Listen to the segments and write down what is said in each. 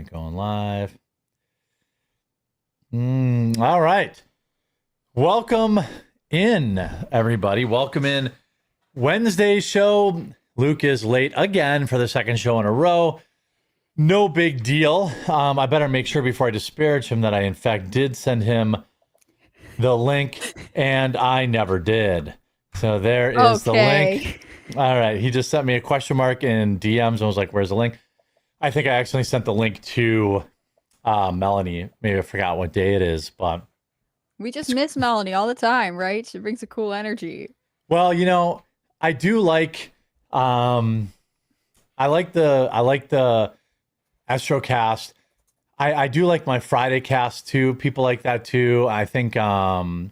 right, going live. All right. Welcome in, everybody. Welcome in Wednesday's show. Luke is late again for the second show in a row. No big deal. I better make sure before I disparage him that I, in fact, did send him the link, and I never did. So there is the link. All right. He just sent me a question mark in DMs and was like, where's the link? I think I accidentally sent the link to Melanie. Maybe I forgot what day it is, but we just miss Melanie all the time, right? She brings a cool energy. Well, you know, I do like I like the Astrocast. I do like my Friday cast too. People like that too. I think you know,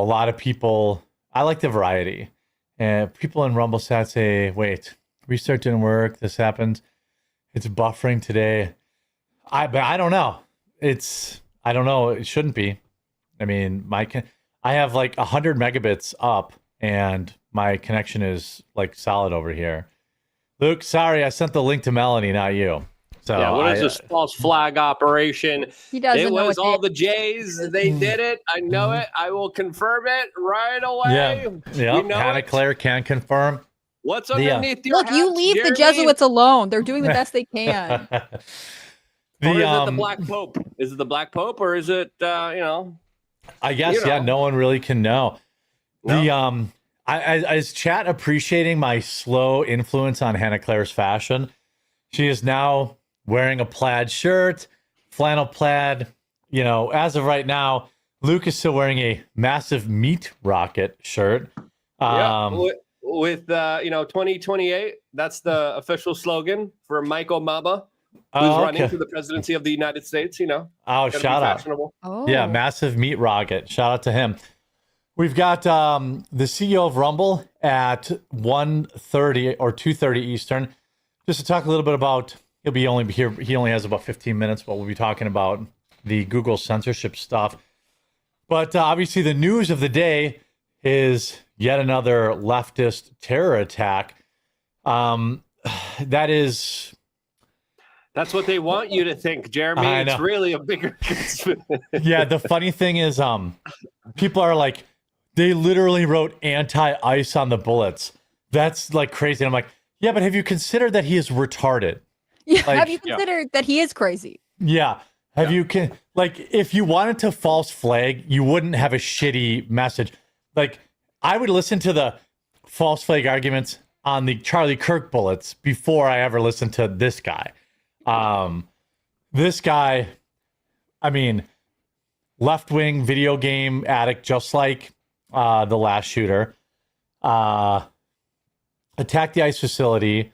a lot of people, I like the variety. And people in Rumble Sat say, wait, restart didn't work, this happened. It's buffering today. But I don't know. I don't know. It shouldn't be. I mean, I have like 100 megabits up and my connection is like solid over here. Luke, sorry, I sent the link to Melanie, not you. So yeah, what is this false flag operation? He doesn't it know was all the it J's. They did it. I know it. I will confirm it right away. Yeah. You know Hannah Claire can confirm. What's underneath your Look, you leave Jeremy? the Jesuits alone. They're doing the best they can. Or is it the Black Pope? Is it the Black Pope or is it, you know? I guess, yeah, no one really can know. No. Is chat appreciating my slow influence on Hannah Claire's fashion? She is now wearing a plaid shirt, flannel plaid. You know, as of right now, Luke is still wearing a massive meat rocket shirt. With you know, 2028, that's the official slogan for Michael Maba, who's running for the presidency of the United States, you know. Oh, shout out. Yeah, massive meat rocket. Shout out to him. We've got the CEO of Rumble at 1:30 or 2:30 Eastern, just to talk a little bit about, he'll be only here, he only has about 15 minutes, but we'll be talking about the Google censorship stuff. But obviously the news of the day is yet another leftist terror attack. That's what they want you to think, Jeremy. It's really a bigger Yeah, the funny thing is people are like, they literally wrote anti-ice on the bullets. That's like crazy. And I'm like, yeah, but have you considered that he is retarded? Yeah, like, have you considered that he is crazy? Yeah. Have you if you wanted to false flag, you wouldn't have a shitty message. Like, I would listen to the false flag arguments on the Charlie Kirk bullets before I ever listened to this guy. This guy, I mean, left-wing video game addict, just like the last shooter, attacked the ICE facility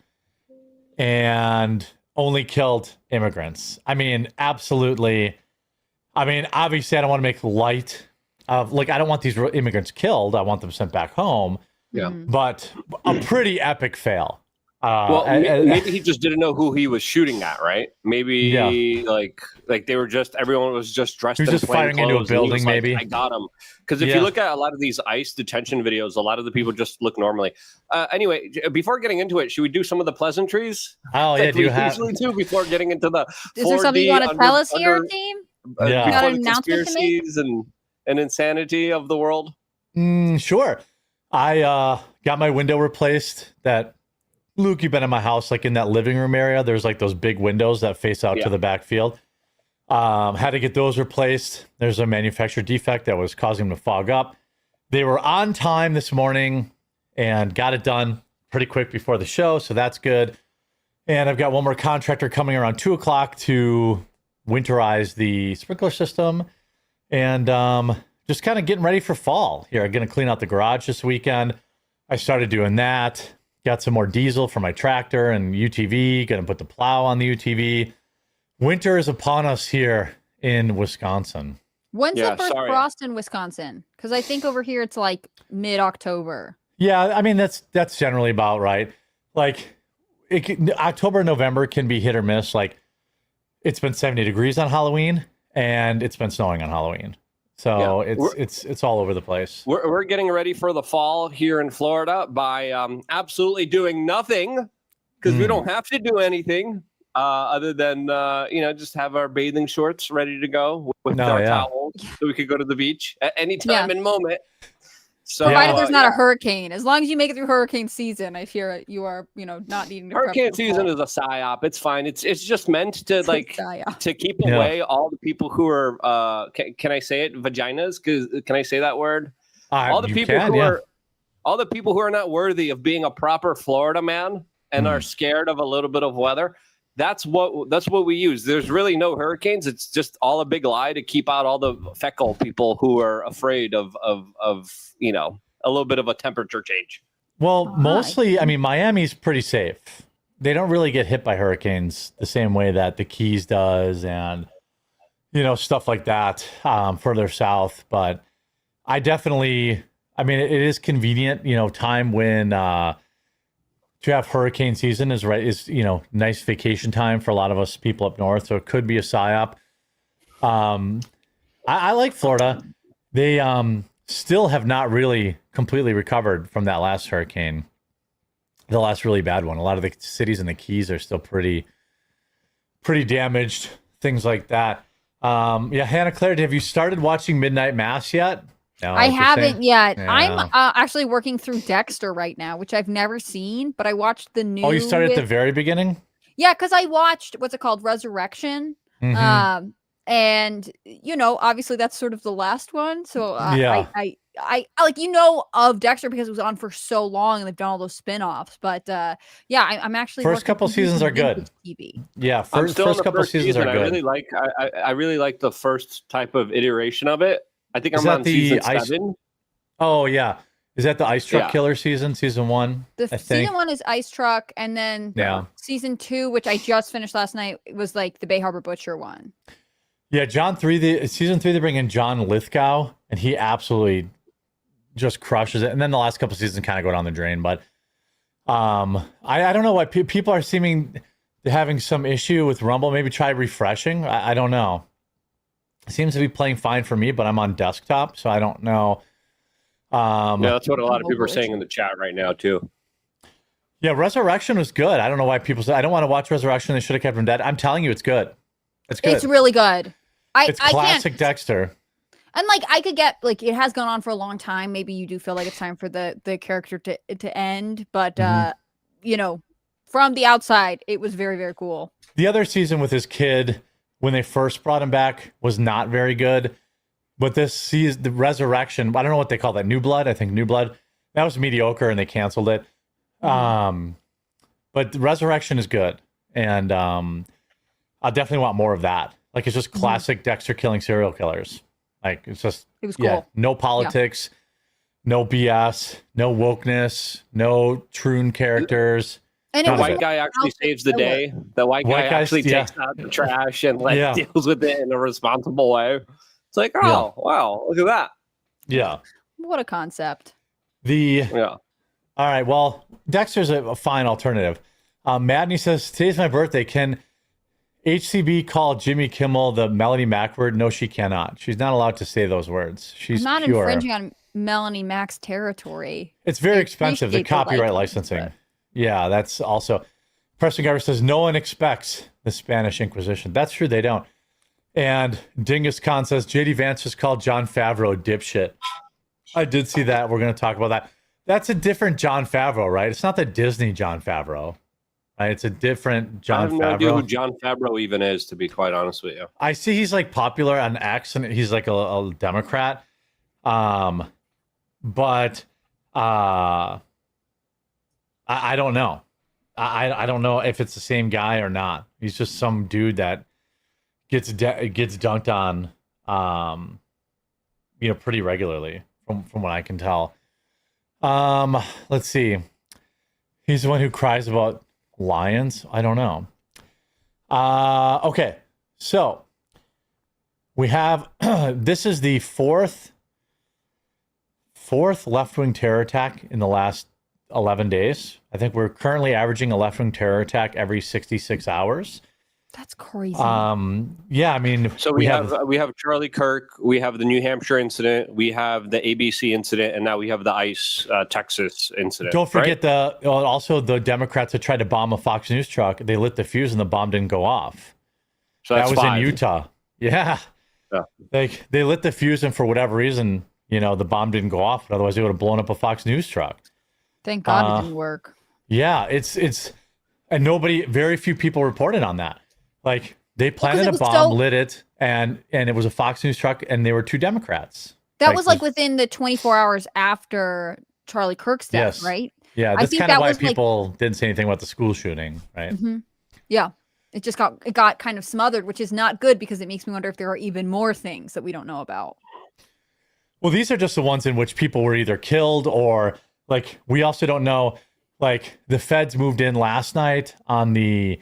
and only killed immigrants. I mean, absolutely. I mean, obviously, I don't want to make light of, like, I don't want these immigrants killed. I want them sent back home. Yeah. But a pretty epic fail. Well, maybe he just didn't know who he was shooting at, right? Maybe like they were just, everyone was just dressed in plain clothes. Firing into a building, maybe. I got him. Because if you look at a lot of these ICE detention videos, a lot of the people just look normally. Anyway, before getting into it, should we do some of the pleasantries? Oh, yeah, usually do before getting into the Is there something you want to tell us here, team? Yeah. You got an announcement to make? And insanity of the world? Sure. I got my window replaced. That, Luke, you've been in my house, like in that living room area. There's like those big windows that face out to the backfield. Had to get those replaced. There's a manufacturer defect that was causing them to fog up. They were on time this morning and got it done pretty quick before the show, so that's good. And I've got one more contractor coming around 2 o'clock to winterize the sprinkler system. And just kind of getting ready for fall here. I'm going to clean out the garage this weekend. I started doing that. Got some more diesel for my tractor and UTV. Going to put the plow on the UTV. Winter is upon us here in Wisconsin. When's the first frost in Wisconsin? Because I think over here it's like mid-October. Yeah, I mean, that's generally about right. Like, October, November can be hit or miss. Like, it's been 70 degrees on Halloween, and it's been snowing on Halloween. So it's all over the place. We're getting ready for the fall here in Florida by absolutely doing nothing, because we don't have to do anything. other than just have our bathing shorts ready to go with our towels, so we could go to the beach at any time and moment. So, provided there's not a hurricane. As long as you make it through hurricane season, I fear you are, not needing to. Hurricane season is a psyop. It's fine. It's just meant to to keep away all the people who are can I say it, vaginas? Can I say that word? All the people who are not worthy of being a proper Florida man and are scared of a little bit of weather. That's what we use. There's really no hurricanes. It's just all a big lie to keep out all the fecal people who are afraid of a little bit of a temperature change. Well, mostly, I mean, Miami's pretty safe. They don't really get hit by hurricanes the same way that the Keys does, and stuff like that further south. But I definitely, I mean, it is convenient, time when to have hurricane season is nice vacation time for a lot of us people up north. So it could be a psyop. I like Florida. They still have not really completely recovered from that last hurricane, the last really bad one. A lot of the cities in the Keys are still pretty damaged, things like that. Hannah Claire, have you started watching Midnight Mass yet? No, I haven't yet. Yeah. I'm actually working through Dexter right now, which I've never seen, but I watched the new. Oh, you started at the very beginning? Yeah, because I watched, what's it called, Resurrection. Mm-hmm. And obviously that's sort of the last one. So I like of Dexter because it was on for so long and they've done all those spin-offs. But I'm actually first couple seasons are good. TV. Yeah, first couple seasons are good. I really like the first type of iteration of it. I think I'm on season 7. Oh yeah, is that the Ice Truck Killer season 1? Season 1 is Ice Truck, and then season 2, which I just finished last night, was like the Bay Harbor Butcher one. Yeah, season 3 they bring in John Lithgow, and he absolutely just crushes it. And then the last couple seasons kind of go down the drain. But I don't know why people are seeming to having some issue with Rumble. Maybe try refreshing. I don't know. It seems to be playing fine for me, but I'm on desktop, so I don't know. That's what a lot of people are saying in the chat right now too. Yeah, Resurrection was good. I don't know why people say I don't want to watch Resurrection. They should have kept him dead. I'm telling you, it's good. It's good. It's really good. It's classic Dexter. And I could get it has gone on for a long time. Maybe you do feel like it's time for the character to end, but from the outside, it was very, very cool. The other season with his kid, when they first brought him back, was not very good. But this season, the Resurrection, I don't know what they call that. New Blood, I think New Blood. That was mediocre, and they canceled it. But the Resurrection is good, and I definitely want more of that. It's just classic Dexter killing serial killers. It was cool. Yeah, no politics, no BS, no wokeness, no troon characers. And the white guy actually saves the day. The white guy actually takes out the trash and deals with it in a responsible way. It's wow, look at that. Yeah. What a concept. All right, well, Dexter's a fine alternative. Madney says, today's my birthday. Can HCB call Jimmy Kimmel the Melanie Mac word? No, she cannot. She's not allowed to say those words. She's not pure. Infringing on Melanie Mac's territory. It's very expensive, the copyright licensing. But... Yeah, that's also... Preston Garber says, no one expects the Spanish Inquisition. That's true, they don't. And Dingus Khan says, JD Vance just called Jon Favreau dipshit. I did see that. We're going to talk about that. That's a different Jon Favreau, right? It's not the Disney Jon Favreau. Right? It's a different Jon Favreau. I have no idea who Jon Favreau even is, to be quite honest with you. I see he's popular on X, and he's a Democrat. But I don't know. I don't know if it's the same guy or not. He's just some dude that gets dunked on, pretty regularly from what I can tell. Let's see. He's the one who cries about lions. I don't know. Okay. So we have, this is the fourth left-wing terror attack in the last 11 days. I think we're currently averaging a left-wing terror attack every 66 hours. That's crazy. Yeah, I mean, so we have Charlie Kirk, we have the New Hampshire incident, we have the ABC incident, and now we have the ICE Texas incident. Don't forget also the Democrats that tried to bomb a Fox News truck. They lit the fuse and the bomb didn't go off. So that was 5. In Utah. Yeah. They lit the fuse, and for whatever reason, the bomb didn't go off. Otherwise, they would have blown up a Fox News truck. Thank God it didn't work. Yeah, and very few people reported on that. Like, they planted a bomb, lit it, and it was a Fox News truck, and they were 2 Democrats. That was within the 24 hours after Charlie Kirk's death, right? Yeah, that's kind of why people didn't say anything about the school shooting, right? Mm-hmm. Yeah, it got kind of smothered, which is not good because it makes me wonder if there are even more things that we don't know about. Well, these are just the ones in which people were either killed or, like, we also don't know, like, the feds moved in last night on the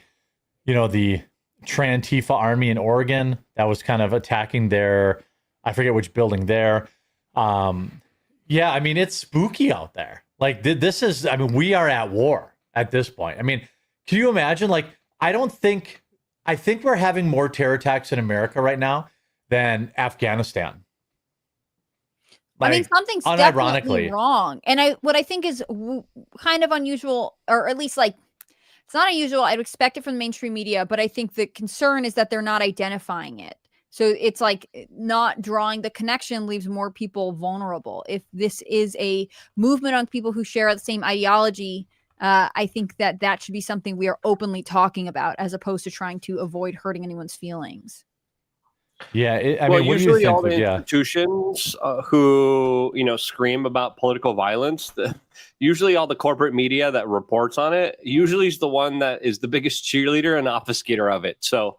Antifa army in Oregon that was kind of attacking I forget which building there. Yeah, I mean, it's spooky out there. Like, we are at war at this point. I mean, can you imagine? Like, I think we're having more terror attacks in America right now than Afghanistan. I mean, something's definitely wrong. And what I think is kind of unusual, or at least it's not unusual. I'd expect it from the mainstream media, but I think the concern is that they're not identifying it. So it's like not drawing the connection leaves more people vulnerable. If this is a movement on people who share the same ideology, I think that should be something we are openly talking about as opposed to trying to avoid hurting anyone's feelings. Yeah, I mean, usually all the institutions who scream about political violence, usually all the corporate media that reports on it, usually is the one that is the biggest cheerleader and obfuscator of it. So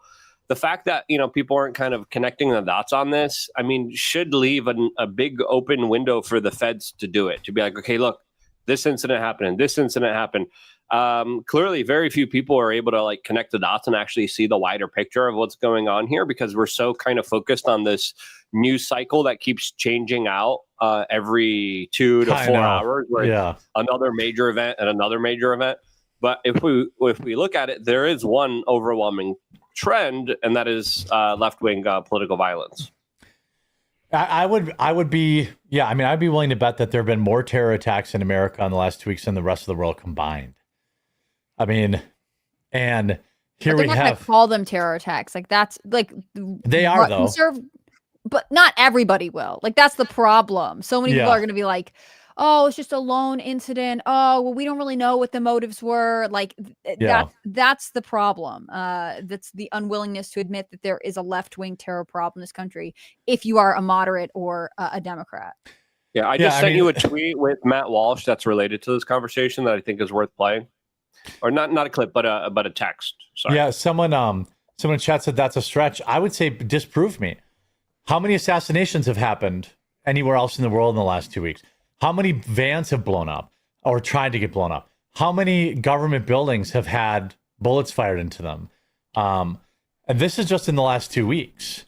the fact that people aren't kind of connecting the dots on this, I mean, should leave a big open window for the feds to do it, to be like, okay, look, this incident happened and this incident happened. Clearly, very few people are able to connect the dots and actually see the wider picture of what's going on here because we're so kind of focused on this news cycle that keeps changing out every 2 to 4 hours. Where another major event and another major event. But if we look at it, there is one overwhelming trend, and that is left-wing political violence. I'd be willing to bet that there have been more terror attacks in America in the last 2 weeks than the rest of the world combined. I mean, and here we have. They're not going to call them terror attacks. Like, that's they are though. But not everybody will. Like, that's the problem. So many people are going to be like, oh, it's just a lone incident. Oh, well, we don't really know what the motives were. Like, that's the problem. That's the unwillingness to admit that there is a left-wing terror problem in this country if you are a moderate or a Democrat. Yeah, I just sent you a tweet with Matt Walsh that's related to this conversation that I think is worth playing. Or not a clip, but a text. Sorry. Yeah, someone in chat said that's a stretch. I would say disprove me. How many assassinations have happened anywhere else in the world in the last 2 weeks? How many vans have blown up or tried to get blown up? How many government buildings have had bullets fired into them? And this is just in the last 2 weeks.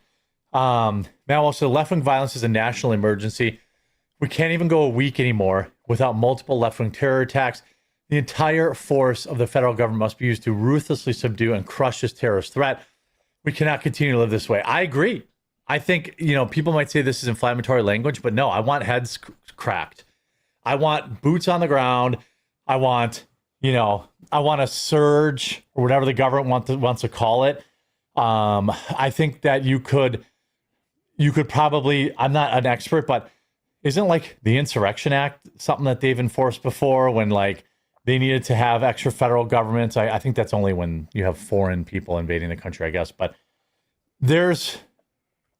Now, also, left-wing violence is a national emergency. We can't even go a week anymore without multiple left-wing terror attacks. The entire force of the federal government must be used to ruthlessly subdue and crush this terrorist threat. We cannot continue to live this way. I agree. I think, people might say this is inflammatory language, but no, I want heads cracked. I want boots on the ground. I want a surge or whatever the government wants to call it. I think that you could probably, I'm not an expert, but isn't the Insurrection Act something that they've enforced before when they needed to have extra federal governments? I think that's only when you have foreign people invading the country, I guess. But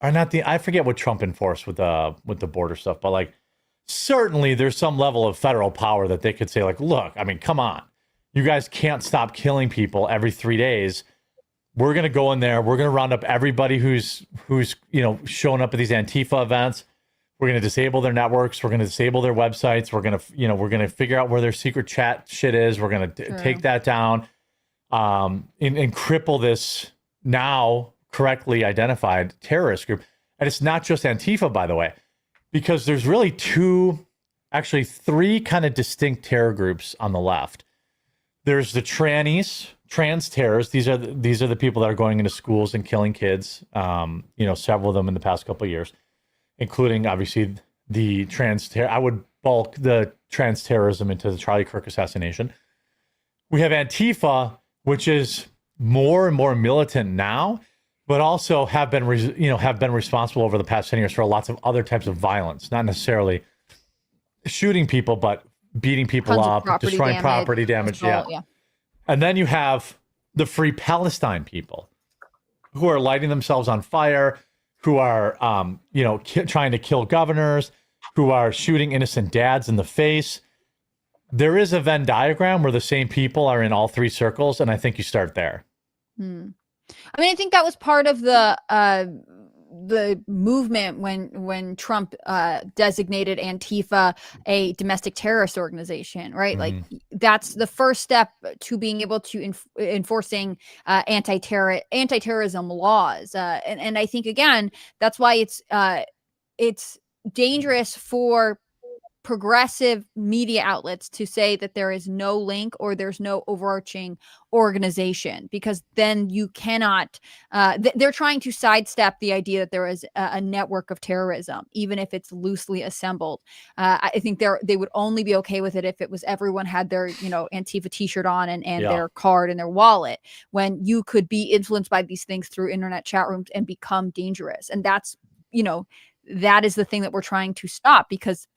I forget what Trump enforced with the border stuff, but certainly there's some level of federal power that they could say, look, I mean, come on, you guys can't stop killing people every 3 days. We're going to go in there. We're going to round up everybody who's showing up at these Antifa events. We're going to disable their networks. We're going to disable their websites. We're going to figure out where their secret chat shit is. We're going to take that down, and cripple this now correctly identified terrorist group. And it's not just Antifa, by the way, because there's really three kind of distinct terror groups on the left. There's the trannies, trans terrorists. These are the people that are going into schools and killing kids. Several of them in the past couple of years, including obviously the trans terror. I would bulk the trans terrorism into the Charlie Kirk assassination. We have Antifa, which is more and more militant now, but also have been responsible over the past 10 years for lots of other types of violence, not necessarily shooting people, but beating people up, destroying property damage. Yeah. And then you have the Free Palestine people who are lighting themselves on fire, who are, trying to kill governors, who are shooting innocent dads in the face. There is a Venn diagram where the same people are in all three circles, and I think you start there. I mean, I think that was part of the movement when Trump designated Antifa a domestic terrorist organization, right? Like that's the first step to being able to enforcing anti-terrorism laws. And I think again, that's why it's dangerous for progressive media outlets to say that there is no link or there's no overarching organization, because then you cannot they're trying to sidestep the idea that there is a network of terrorism, even if it's loosely assembled. I think they would only be okay with it if it was everyone had their Antifa t-shirt on and their card and their wallet, when you could be influenced by these things through internet chat rooms and become dangerous. And that's that is the thing that we're trying to stop, because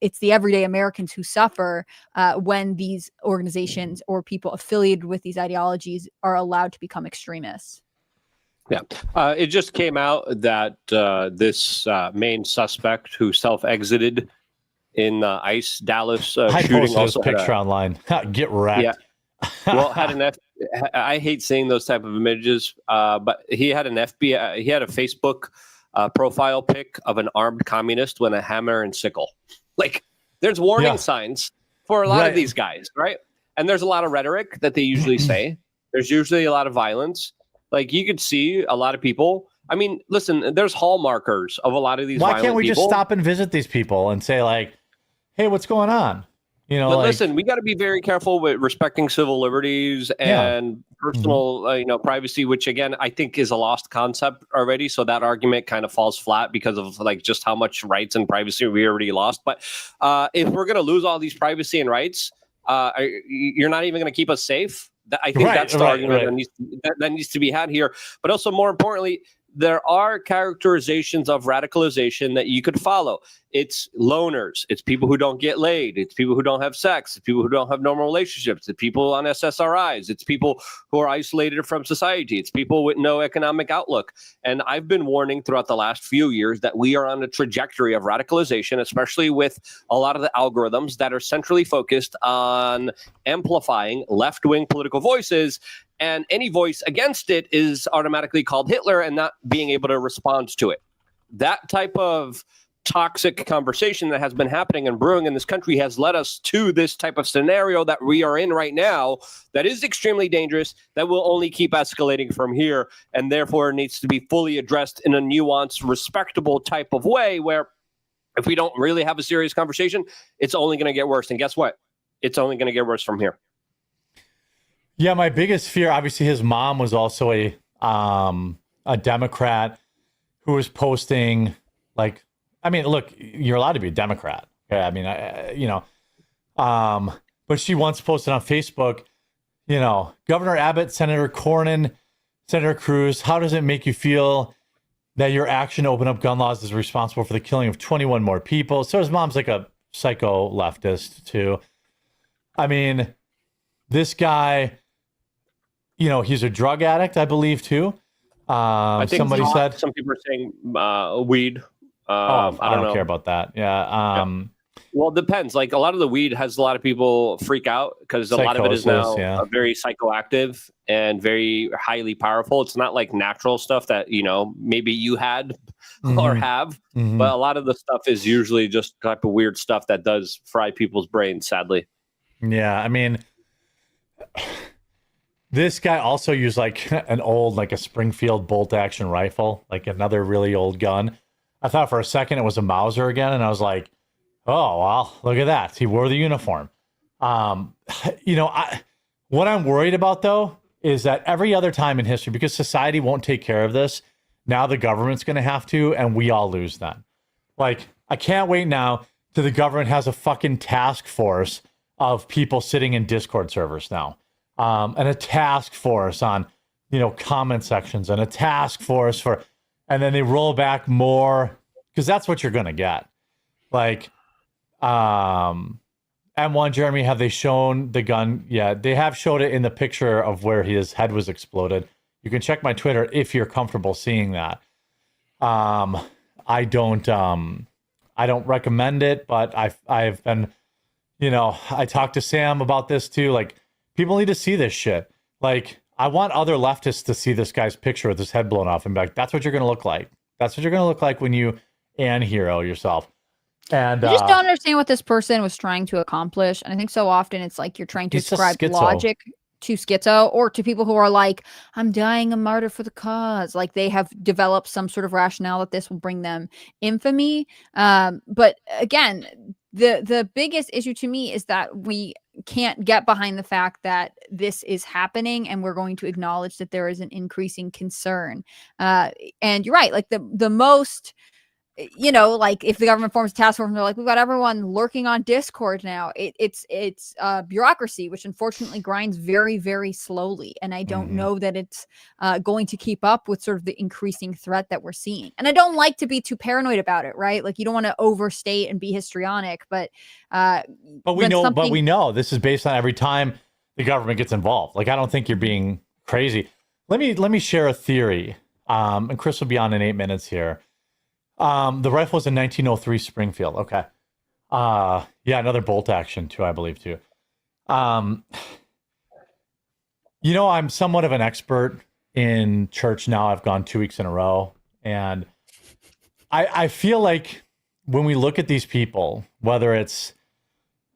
it's the everyday Americans who suffer when these organizations or people affiliated with these ideologies are allowed to become extremists. Yeah. It just came out that this main suspect who self-exited in ICE Dallas shooting also had a picture online. Get wrecked. Yeah. Well, I hate seeing those type of images, but he had an FBI, he had a Facebook profile pic of an armed communist with a hammer and sickle. Like, there's warning signs for a lot of these guys, right? And there's a lot of rhetoric that they usually say. There's usually a lot of violence. Like, you could see a lot of people. I mean, listen, there's hallmarkers of a lot of these. Why can't we just stop and visit these people and say, like, hey, what's going on? But listen, we got to be very careful with respecting civil liberties and personal, privacy, which again, I think is a lost concept already. So that argument kind of falls flat because of like just how much rights and privacy we already lost. But if we're going to lose all these privacy and rights, you're not even going to keep us safe. I think that's the argument that needs to be had here. But also, more importantly, there are characterizations of radicalization that you could follow. It's loners. It's people who don't get laid. It's people who don't have sex. It's people who don't have normal relationships. It's people on SSRIs. It's people who are isolated from society. It's people with no economic outlook. And I've been warning throughout the last few years that we are on a trajectory of radicalization, especially with a lot of the algorithms that are centrally focused on amplifying left-wing political voices. And any voice against it is automatically called Hitler and not being able to respond to it. That type of toxic conversation that has been happening and brewing in this country has led us to this type of scenario that we are in right now that is extremely dangerous, that will only keep escalating from here, and therefore needs to be fully addressed in a nuanced, respectable type of way, where if we don't really have a serious conversation, it's only going to get worse. And guess what? It's only going to get worse from here. Yeah, my biggest fear, obviously his mom was also a Democrat who was posting, like, I mean, look, you're allowed to be a Democrat. Okay? I mean, but she once posted on Facebook, Governor Abbott, Senator Cornyn, Senator Cruz, how does it make you feel that your action to open up gun laws is responsible for the killing of 21 more people? So his mom's like a psycho leftist too. I mean, this guy, he's a drug addict, I believe, too. I think somebody said. Some people are saying weed. I don't care about that. Yeah. Well, it depends. Like, a lot of the weed has a lot of people freak out because a lot of it is now very psychoactive and very highly powerful. It's not like natural stuff that, maybe you had or have. But a lot of the stuff is usually just type of weird stuff that does fry people's brains, sadly. Yeah. I mean, this guy also used like an old, like a Springfield bolt action rifle, like another really old gun. I thought for a second it was a Mauser again. And I was like, oh, well, look at that. He wore the uniform. What I'm worried about though, is that every other time in history, because society won't take care of this, now the government's going to have to, and we all lose then. Like, I can't wait now till the government has a fucking task force of people sitting in Discord servers now, and a task force on, comment sections, and a task force and then they roll back more, because that's what you're going to get. Like, M1, Jeremy, have they shown the gun? Yeah, they have showed it in the picture of where his head was exploded. You can check my Twitter if you're comfortable seeing that. I don't recommend it, but I've been, I talked to Sam about this too. Like, people need to see this shit. Like, I want other leftists to see this guy's picture with his head blown off and be like, that's what you're going to look like. That's what you're going to look like when you hero yourself. And I just don't understand what this person was trying to accomplish. And I think so often it's like you're trying to ascribe logic to schizo, or to people who are like, I'm dying a martyr for the cause. Like, they have developed some sort of rationale that this will bring them infamy. But again, the biggest issue to me is that we can't get behind the fact that this is happening, and we're going to acknowledge that there is an increasing concern. And you're right. Like, the most, like, if the government forms a task force and they're like, we've got everyone lurking on Discord now, it's bureaucracy, which unfortunately grinds very, very slowly. And I don't know that it's going to keep up with sort of the increasing threat that we're seeing. And I don't like to be too paranoid about it, right? Like, you don't want to overstate and be histrionic, but we know this is based on every time the government gets involved. Like, I don't think you're being crazy. Let me share a theory. And Chris will be on in 8 minutes here. The rifle was in 1903 Springfield. Okay. Yeah, another bolt action too, I believe too. I'm somewhat of an expert in church now. I've gone 2 weeks in a row, and I feel like when we look at these people, whether it's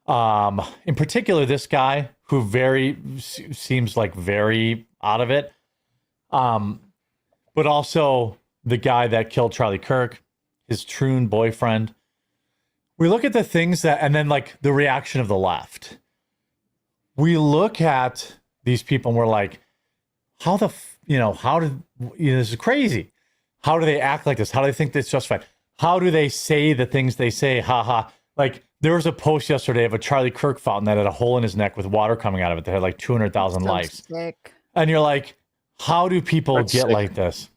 in particular this guy who seems like very out of it, but also the guy that killed Charlie Kirk, his troon boyfriend. We look at the things and then like the reaction of the left. We look at these people and we're like, this is crazy. How do they act like this? How do they think that's justified? How do they say the things they say? Like, there was a post yesterday of a Charlie Kirk fountain that had a hole in his neck with water coming out of it that had like 200,000 likes. Sick. And you're like, how do people get like this?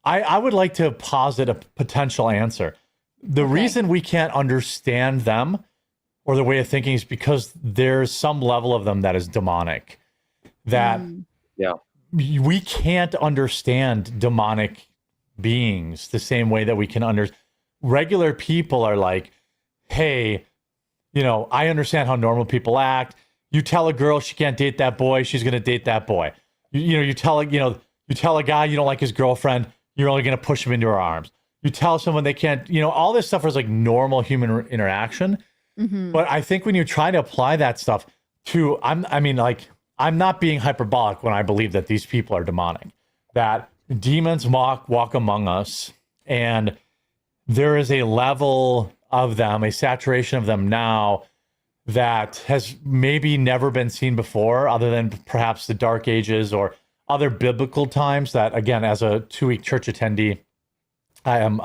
I would like to posit a potential answer. The reason we can't understand them or their way of thinking is because there's some level of them that is demonic. That we can't understand demonic beings the same way that we can understand. Regular people are like, hey, I understand how normal people act. You tell a girl she can't date that boy, she's going to date that boy. You tell a guy you don't like his girlfriend, you're only going to push him into her arms. You tell someone they can't, all this stuff is like normal human interaction. But I think when you try to apply that stuff to, I'm not being hyperbolic when I believe that these people are demonic, that demons walk among us, and there is a level of them, a saturation of them now that has maybe never been seen before, other than perhaps the Dark Ages or other biblical times that, again, as a 2-week church attendee, I am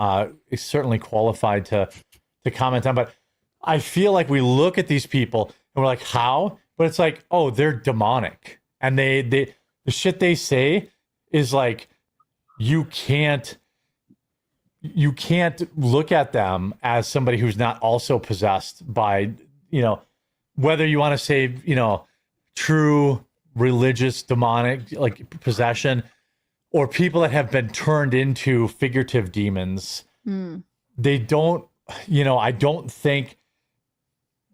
certainly qualified to comment on. But I feel like we look at these people and we're like, how? But it's like, oh, they're demonic. And the shit they say is like, you can't look at them as somebody who's not also possessed by, whether you want to say, true religious demonic like possession, or people that have been turned into figurative demons. They don't, I don't think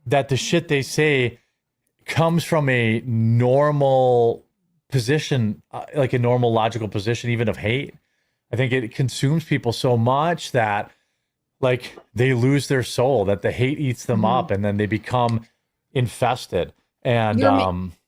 that the shit they say comes from a normal position, like a normal logical position, even of hate. I think it consumes people so much that like they lose their soul, that the hate eats them up, and then they become infested. And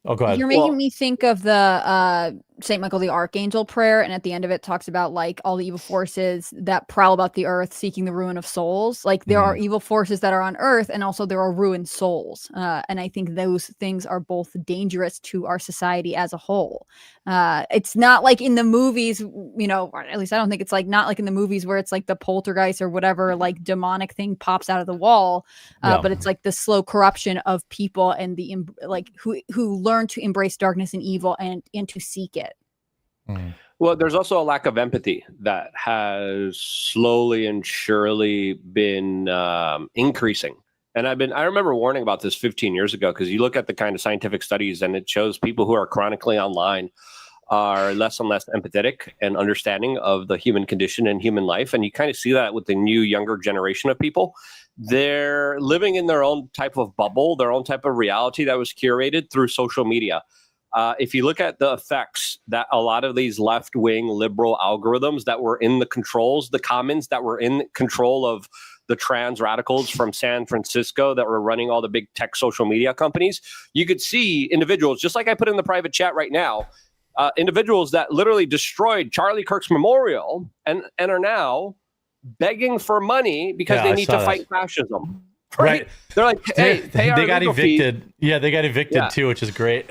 Oh, go ahead. You're making me think of the Saint Michael the Archangel prayer, and at the end of it talks about like all the evil forces that prowl about the earth seeking the ruin of souls. Like there are evil forces that are on earth, and also there are ruined souls. And I think those things are both dangerous to our society as a whole. It's not like in the movies, you know, or at least I don't think it's like not like in the movies where it's like the poltergeist or whatever like demonic thing pops out of the wall, but it's like the slow corruption of people and the like who learn to embrace darkness and evil and to seek it. Well, there's also a lack of empathy that has slowly and surely been increasing. And I remember warning about this 15 years ago, because you look at the kind of scientific studies and it shows people who are chronically online are less and less empathetic and understanding of the human condition and human life. And you kind of see that with the new younger generation of people. They're living in their own type of bubble, their own type of reality that was curated through social media. If you look at the effects that a lot of these left-wing liberal algorithms that were in the controls, the commons that were in control of the trans radicals from San Francisco that were running all the big tech social media companies, you could see individuals, just like I put in the private chat right now, individuals that literally destroyed Charlie Kirk's memorial and are now begging for money because they need to fight fascism. Right? They're like, hey, pay our they got evicted. Fees. Yeah, they got evicted too, which is great.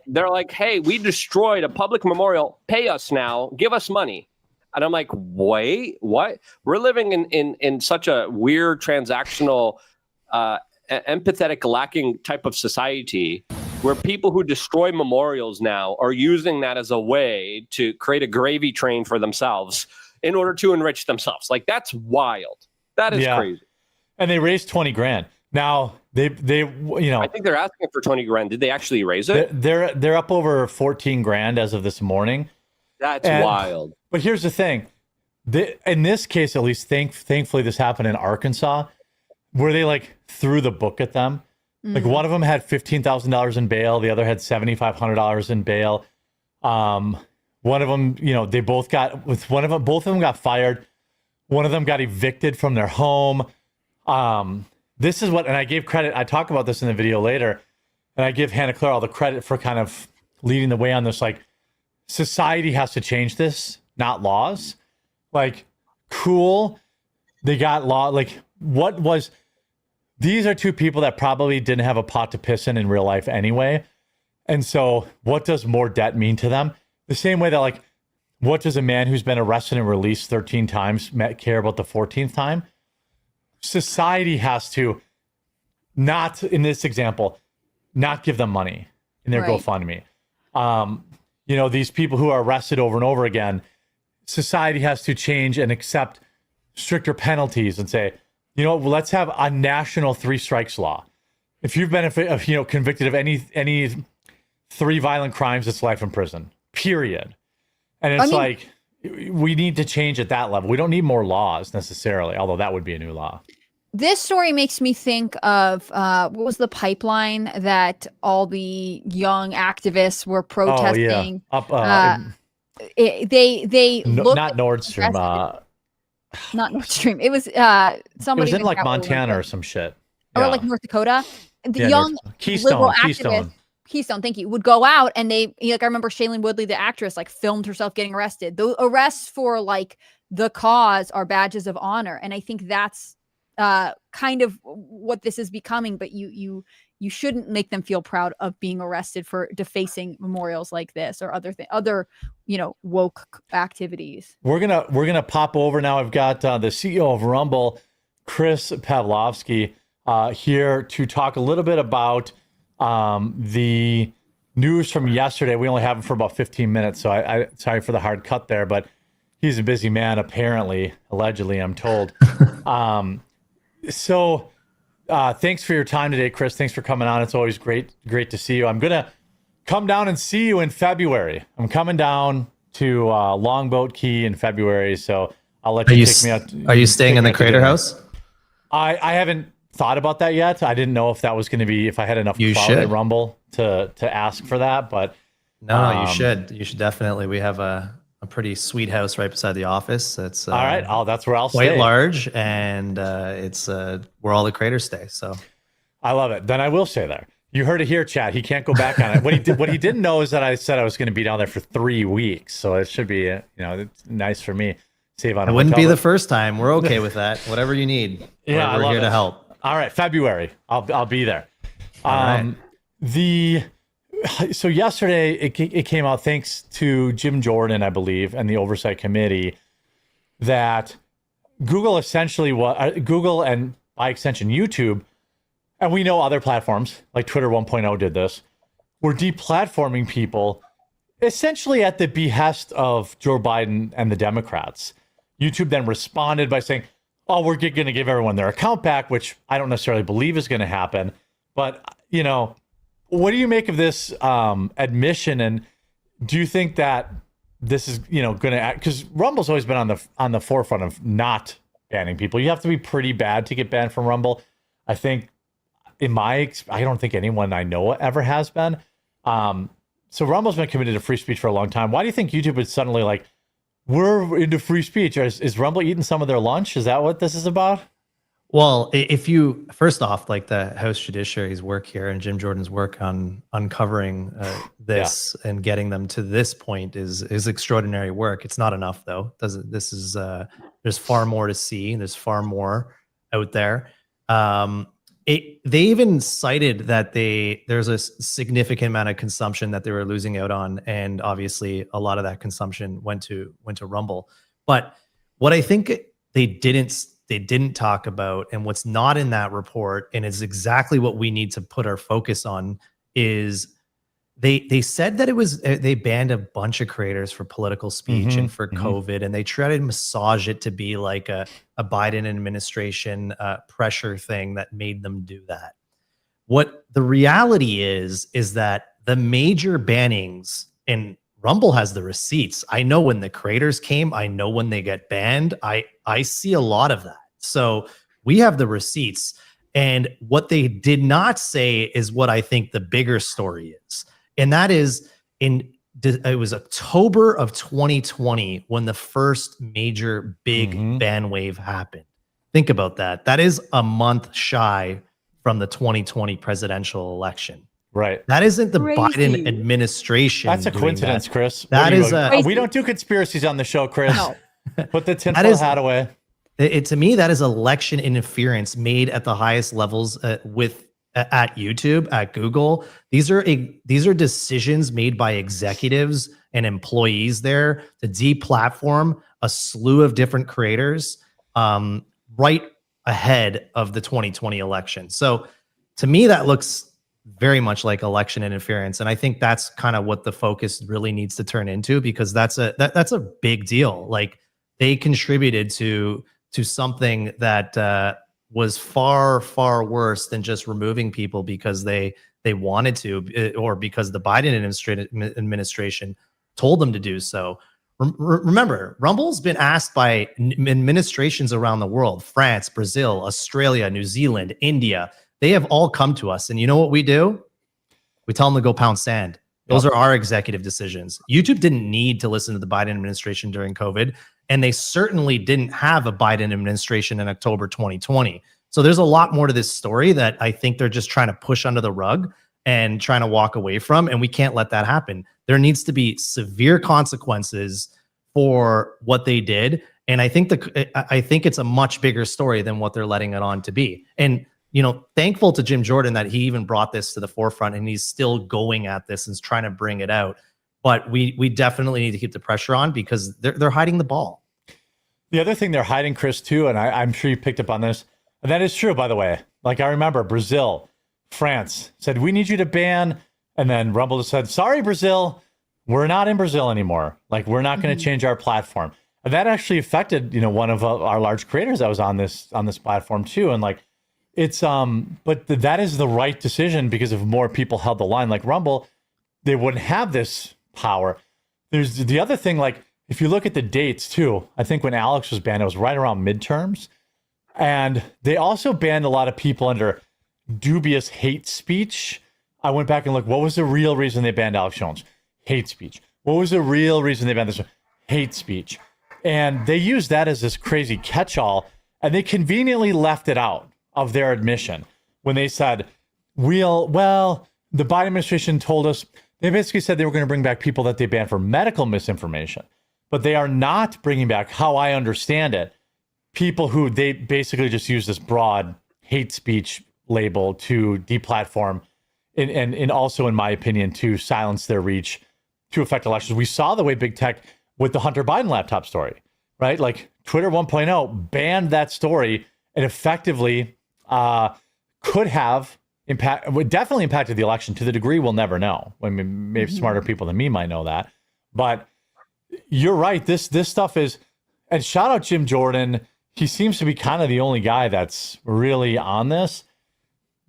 They're like, hey, we destroyed a public memorial. Pay us now. Give us money. And I'm like, wait, what? We're living in such a weird transactional, empathetic, lacking type of society where people who destroy memorials now are using that as a way to create a gravy train for themselves in order to enrich themselves. Like, that's wild. That is crazy. And they raised 20 grand. Now they you know, I think they're asking for 20 grand. Did they actually raise it? They're up over 14 grand as of this morning. That's wild. But here's the thing. In this case, at least, thankfully this happened in Arkansas, where they like threw the book at them. Like one of them had $15,000 in bail. The other had $7,500 in bail. One of them, you know, they both got both of them got fired. One of them got evicted from their home. This is what, and I gave credit, I talk about this in the video later, and I give Hannah Claire all the credit for kind of leading the way on this. Like, society has to change this, not laws. Like, cool, they got law. Like, these are two people that probably didn't have a pot to piss in real life anyway. And so what does more debt mean to them? The same way that, like, what does a man who's been arrested and released 13 times care about the 14th time? Society has to not, in this example, not give them money in their GoFundMe. You know, these people who are arrested over and over again, society has to change and accept stricter penalties and say, you know, let's have a national 3 strikes law. If you've been, you know, convicted of any 3 violent crimes, it's life in prison, period. And it's like, we need to change at that level. We don't need more laws necessarily, although that would be a new law. This story makes me think of what was the pipeline that all the young activists were protesting? They looked not Nord Stream. Not Nord Stream. It was somebody. It was in like Montana or some shit, or like North Dakota. The young Keystone. Keystone, thank you, would go out and they, like, I remember Shailene Woodley, the actress, like filmed herself getting arrested. The arrests for like the cause are badges of honor. And I think that's kind of what this is becoming, but you shouldn't make them feel proud of being arrested for defacing memorials like this or other, you know, woke activities. We're gonna pop over now. I've got the CEO of Rumble, Chris Pavlovsky, here to talk a little bit about the news from yesterday. We only have him for about 15 minutes, so I sorry for the hard cut there, but he's a busy man, apparently, allegedly, I'm told. So thanks for your time today, Chris. Thanks for coming on. It's always great to see you. I'm gonna come down and see you in February. I'm coming down to Longboat Key in February, so I'll let you take me out. Are you staying in the Crater House? I haven't thought about that yet. I didn't know if that was going to be, if I had enough clout at Rumble to ask for that, but no, you should definitely. We have a pretty sweet house right beside the office. That's all right. That's where I'll stay. Quite large, and it's where all the creators stay. So I love it. Then I will stay there. You heard it here, chat. He can't go back on it. What he didn't know is that I said I was going to be down there for 3 weeks, so it should be, it's nice for me. Save on. It wouldn't be the first time. We're okay with that. Whatever you need. Yeah, we're here to help. All right, February. I'll be there. Right. So yesterday it came out, thanks to Jim Jordan, I believe, and the Oversight Committee, that Google and by extension YouTube, and we know other platforms like Twitter 1.0 did this, were deplatforming people essentially at the behest of Joe Biden and the Democrats. YouTube then responded by saying, oh, we're going to give everyone their account back, which I don't necessarily believe is going to happen. But, what do you make of this admission? And do you think that this is, going to, because Rumble's always been on the forefront of not banning people. You have to be pretty bad to get banned from Rumble. I think I don't think anyone I know ever has been. So Rumble's been committed to free speech for a long time. Why do you think YouTube is suddenly like, we're into free speech? Or is Rumble eating some of their lunch? Is that what this is about? Well, first off, like the House Judiciary's work here and Jim Jordan's work on uncovering this and getting them to this point is extraordinary work. It's not enough though. There's far more to see. There's far more out there. They even cited that there's a significant amount of consumption that they were losing out on, and obviously a lot of that consumption went to Rumble. But what I think they didn't talk about, and what's not in that report, and is exactly what we need to put our focus on, is they said that they banned a bunch of creators for political speech and for COVID, and they tried to massage it to be like a Biden administration pressure thing that made them do that. What the reality is that the major bannings, and Rumble has the receipts. I know when the creators came, I know when they get banned. I see a lot of that. So we have the receipts. And what they did not say is what I think the bigger story is. And that is it was October of 2020 when the first major big ban wave happened. Think about that. That is a month shy from the 2020 presidential election. Right. That isn't the Biden administration. That's a coincidence, Chris. That is we don't do conspiracies on the show, Chris. No. Put the tinfoil hat away. To me, that is election interference made at the highest levels at YouTube, at Google. These are decisions made by executives and employees there to deplatform a slew of different creators right ahead of the 2020 election. So to me, that looks very much like election interference. And I think that's kind of what the focus really needs to turn into, because that's a big deal. Like, they contributed to something that was far, far worse than just removing people because they wanted to, or because the Biden administration told them to do so. Remember, Rumble's been asked by administrations around the world: France, Brazil, Australia, New Zealand, India. They have all come to us. And you know what we do? We tell them to go pound sand. Those are our executive decisions. YouTube didn't need to listen to the Biden administration during COVID, and they certainly didn't have a Biden administration in October 2020. So there's a lot more to this story that I think they're just trying to push under the rug and trying to walk away from, and we can't let that happen. There needs to be severe consequences for what they did, and I think it's a much bigger story than what they're letting it on to be. And thankful to Jim Jordan that he even brought this to the forefront, and he's still going at this and trying to bring it out. But we definitely need to keep the pressure on, because they're hiding the ball. The other thing they're hiding, Chris, too, and I'm sure you picked up on this, and that is true, by the way. Like, I remember Brazil, France said, we need you to ban. And then Rumble just said, sorry, Brazil, we're not in Brazil anymore. Like, we're not going to change our platform. And that actually affected, one of our large creators that was on this platform too. And like, it's but that is the right decision, because if more people held the line like Rumble, they wouldn't have this power. There's the other thing, like, if you look at the dates too, I think when Alex was banned, it was right around midterms. And they also banned a lot of people under dubious hate speech. I went back and looked, what was the real reason they banned Alex Jones? Hate speech. What was the real reason they banned this one? Hate speech. And they used that as this crazy catch-all, and they conveniently left it out of their admission when they said, well, the Biden administration told us, they basically said they were going to bring back people that they banned for medical misinformation, but they are not bringing back, how I understand it, people who they basically just use this broad hate speech label to deplatform and also, in my opinion, to silence their reach to affect elections. We saw the way big tech with the Hunter Biden laptop story, right? Like Twitter 1.0 banned that story and effectively could have definitely impacted the election to the degree we'll never know. I mean, maybe smarter people than me might know that, but you're right. This stuff is, and shout out Jim Jordan. He seems to be kind of the only guy that's really on this.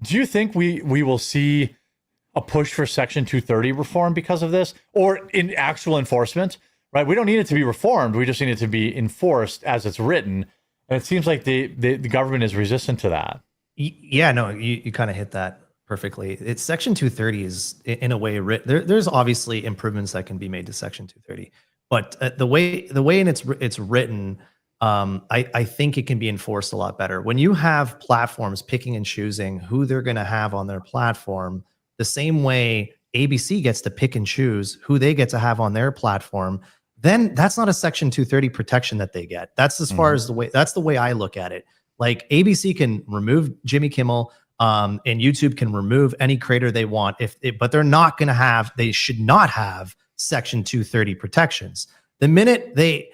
Do you think we will see a push for Section 230 reform because of this, or in actual enforcement? Right? We don't need it to be reformed. We just need it to be enforced as it's written. And it seems like the government is resistant to that. Yeah, no, you kind of hit that perfectly. It's Section 230 is in a way there's obviously improvements that can be made to Section 230, but the way it's written, I think it can be enforced a lot better. When you have platforms picking and choosing who they're going to have on their platform, the same way ABC gets to pick and choose who they get to have on their platform, then that's not a Section 230 protection that they get. That's as far as that's the way I look at it. Like ABC can remove Jimmy Kimmel, and YouTube can remove any creator they want, but they're not going to have, they should not have Section 230 protections. The minute they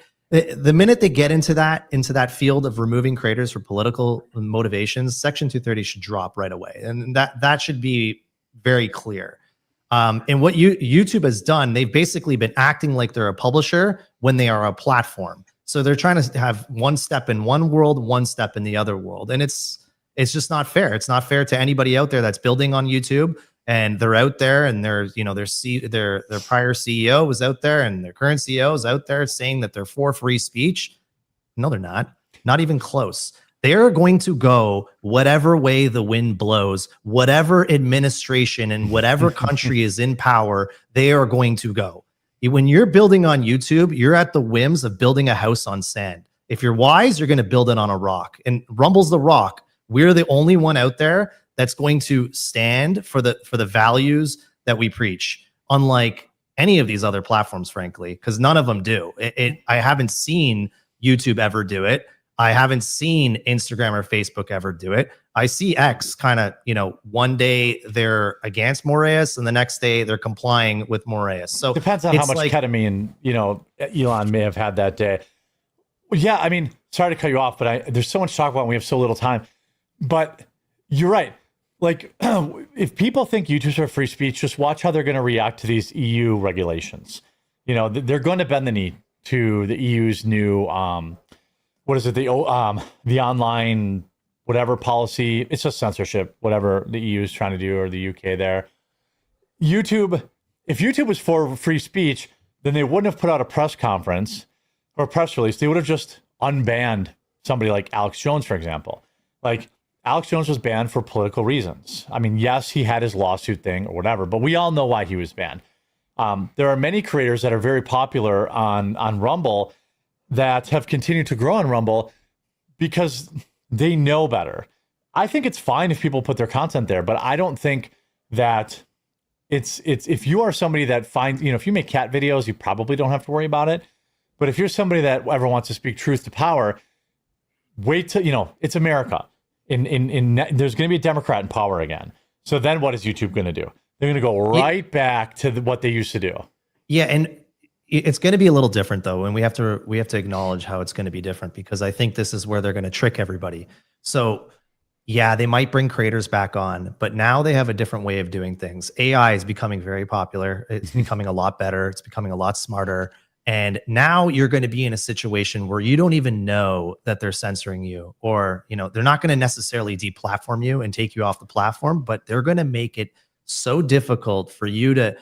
get into that field of removing creators for political motivations, Section 230 should drop right away, and that should be very clear. And what YouTube has done, they've basically been acting like they're a publisher when they are a platform. So they're trying to have one step in one world, one step in the other world, and it's just not fair. It's not fair to anybody out there that's building on YouTube, and they're out there, and their prior CEO was out there, and their current CEO is out there saying that they're for free speech. No, they're not. Not even close. They are going to go whatever way the wind blows, whatever administration and whatever country is in power, they are going to go. When you're building on YouTube, you're at the whims of building a house on sand. If you're wise, you're going to build it on a rock. And Rumble's the rock. We're the only one out there that's going to stand for the values that we preach, unlike any of these other platforms, frankly, because none of them do. I haven't seen YouTube ever do it. I haven't seen Instagram or Facebook ever do it. I see X kind of, one day they're against Moraes and the next day they're complying with Moraes. So depends on how much ketamine, Elon may have had that day. Well, yeah, I mean, sorry to cut you off, but there's so much to talk about and we have so little time. But you're right. Like, if people think YouTube's for free speech, just watch how they're going to react to these EU regulations. They're going to bend the knee to the EU's new what is it? The online whatever policy. It's just censorship, whatever the EU is trying to do, or the UK there. YouTube, if YouTube was for free speech, then they wouldn't have put out a press conference or a press release. They would have just unbanned somebody like Alex Jones, for example. Like, Alex Jones was banned for political reasons. I mean, yes, he had his lawsuit thing or whatever, but we all know why he was banned. There are many creators that are very popular on Rumble that have continued to grow on Rumble because they know better. I think it's fine if people put their content there, but I don't think that it's if you are somebody that finds, if you make cat videos, you probably don't have to worry about it. But if you're somebody that ever wants to speak truth to power, wait till, it's America. There's going to be a Democrat in power again. So then what is YouTube going to do? They're going to go right back to what they used to do. Yeah, and it's going to be a little different though, and we have to acknowledge how it's going to be different, because I think this is where they're going to trick everybody. So yeah, they might bring creators back on, but now they have a different way of doing things. AI is becoming very popular. It's becoming a lot better. It's becoming a lot smarter. And now you're going to be in a situation where you don't even know that they're censoring you, or, they're not going to necessarily deplatform you and take you off the platform, but they're going to make it so difficult for you to,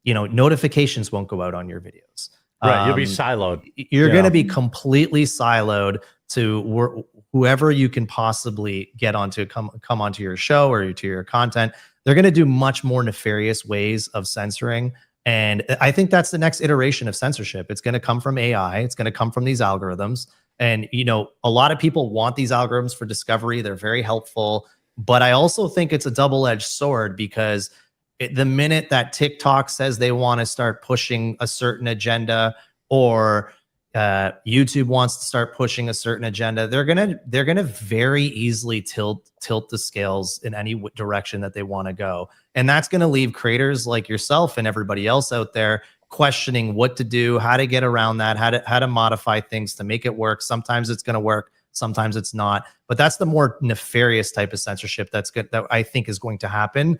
notifications won't go out on your videos. Right. You'll be siloed. You're going to be completely siloed to whoever you can possibly get onto, come onto your show or to your content. They're going to do much more nefarious ways of censoring. And I think that's the next iteration of censorship. It's going to come from AI. It's going to come from these algorithms. And, a lot of people want these algorithms for discovery. They're very helpful. But I also think it's a double-edged sword, because the minute that TikTok says they want to start pushing a certain agenda, or YouTube wants to start pushing a certain agenda, they're gonna very easily tilt the scales in any direction that they want to go, and that's gonna leave creators like yourself and everybody else out there questioning what to do, how to get around that, how to modify things to make it work. Sometimes it's gonna work, sometimes it's not. But that's the more nefarious type of censorship that I think is going to happen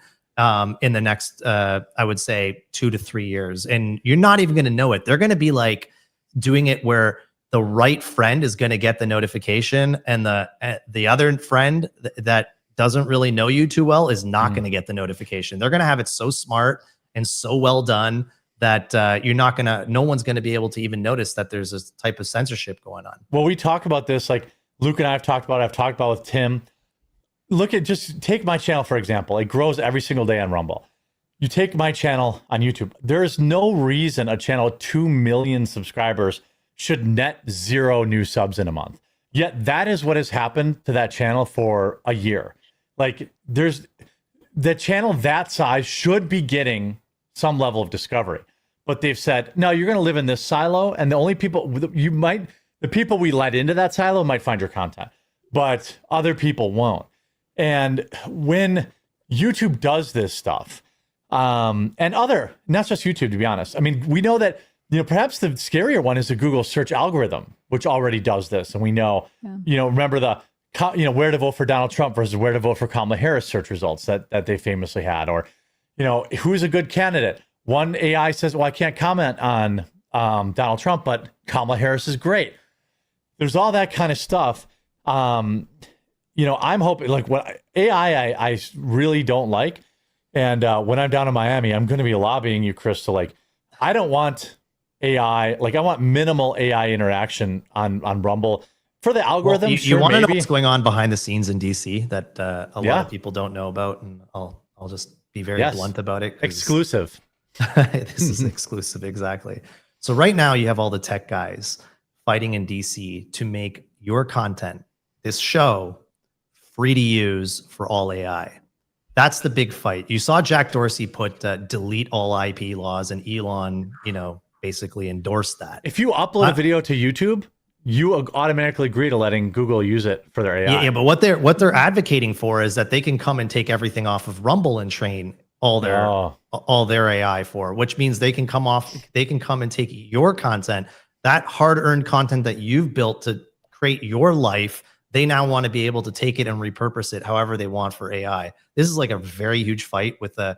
in the next, I would say, 2 to 3 years, and you're not even gonna know it. They're gonna be like doing it where the right friend is going to get the notification, and the other friend that doesn't really know you too well is not going to get the notification. They're going to have it so smart and so well done that no one's going to be able to even notice that there's this type of censorship going on. Well, we talk about this, like Luke and I've talked about with Tim. Just take my channel, for example. It grows every single day on Rumble. You take my channel on YouTube. There is no reason a channel with 2 million subscribers should net 0 new subs in a month. Yet that is what has happened to that channel for a year. Like, the channel that size should be getting some level of discovery, but they've said, no, you're going to live in this silo, and the only people the people we let into that silo might find your content, but other people won't. And when YouTube does this stuff, and not just YouTube, to be honest. I mean, we know that, perhaps the scarier one is the Google search algorithm, which already does this. And we know, remember where to vote for Donald Trump versus where to vote for Kamala Harris search results that they famously had, or, who's a good candidate. One AI says, well, I can't comment on Donald Trump, but Kamala Harris is great. There's all that kind of stuff. I'm hoping, like, what AI I really don't like. And when I'm down in Miami, I'm going to be lobbying you, Chris, to I don't want AI. Like, I want minimal AI interaction on Rumble for the algorithm. Well, you want to know what's going on behind the scenes in DC that a lot of people don't know about, and I'll just be very blunt about it. Exclusive. This is exclusive, exactly. So right now you have all the tech guys fighting in DC to make your content, this show, free to use for all AI. That's the big fight. You saw Jack Dorsey put delete all IP laws, and Elon, basically endorsed that. If you upload a video to YouTube, you automatically agree to letting Google use it for their AI. Yeah, but what they're advocating for is that they can come and take everything off of Rumble and train all their AI for, which means they can come and take your content, that hard-earned content that you've built to create your life. They now want to be able to take it and repurpose it however they want for AI. This is like a very huge fight with the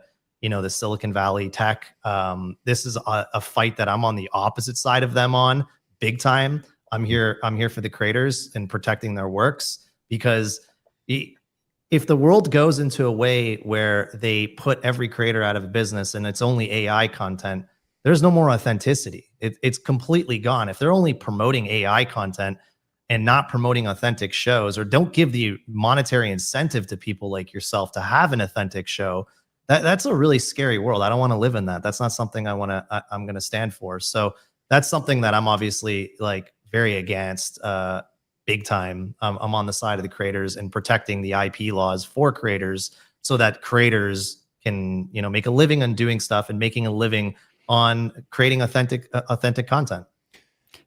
Silicon Valley tech. This is a fight that I'm on the opposite side of them on, big time. I'm here for the creators and protecting their works, because if the world goes into a way where they put every creator out of business and it's only AI content, there's no more authenticity. It's completely gone. If they're only promoting AI content and not promoting authentic shows, or don't give the monetary incentive to people like yourself to have an authentic show, that's a really scary world. I don't want to live in that. That's not something I'm going to stand for. So that's something that I'm obviously very against, big time. I'm on the side of the creators and protecting the IP laws for creators, so that creators can, make a living on doing stuff and making a living on creating authentic content.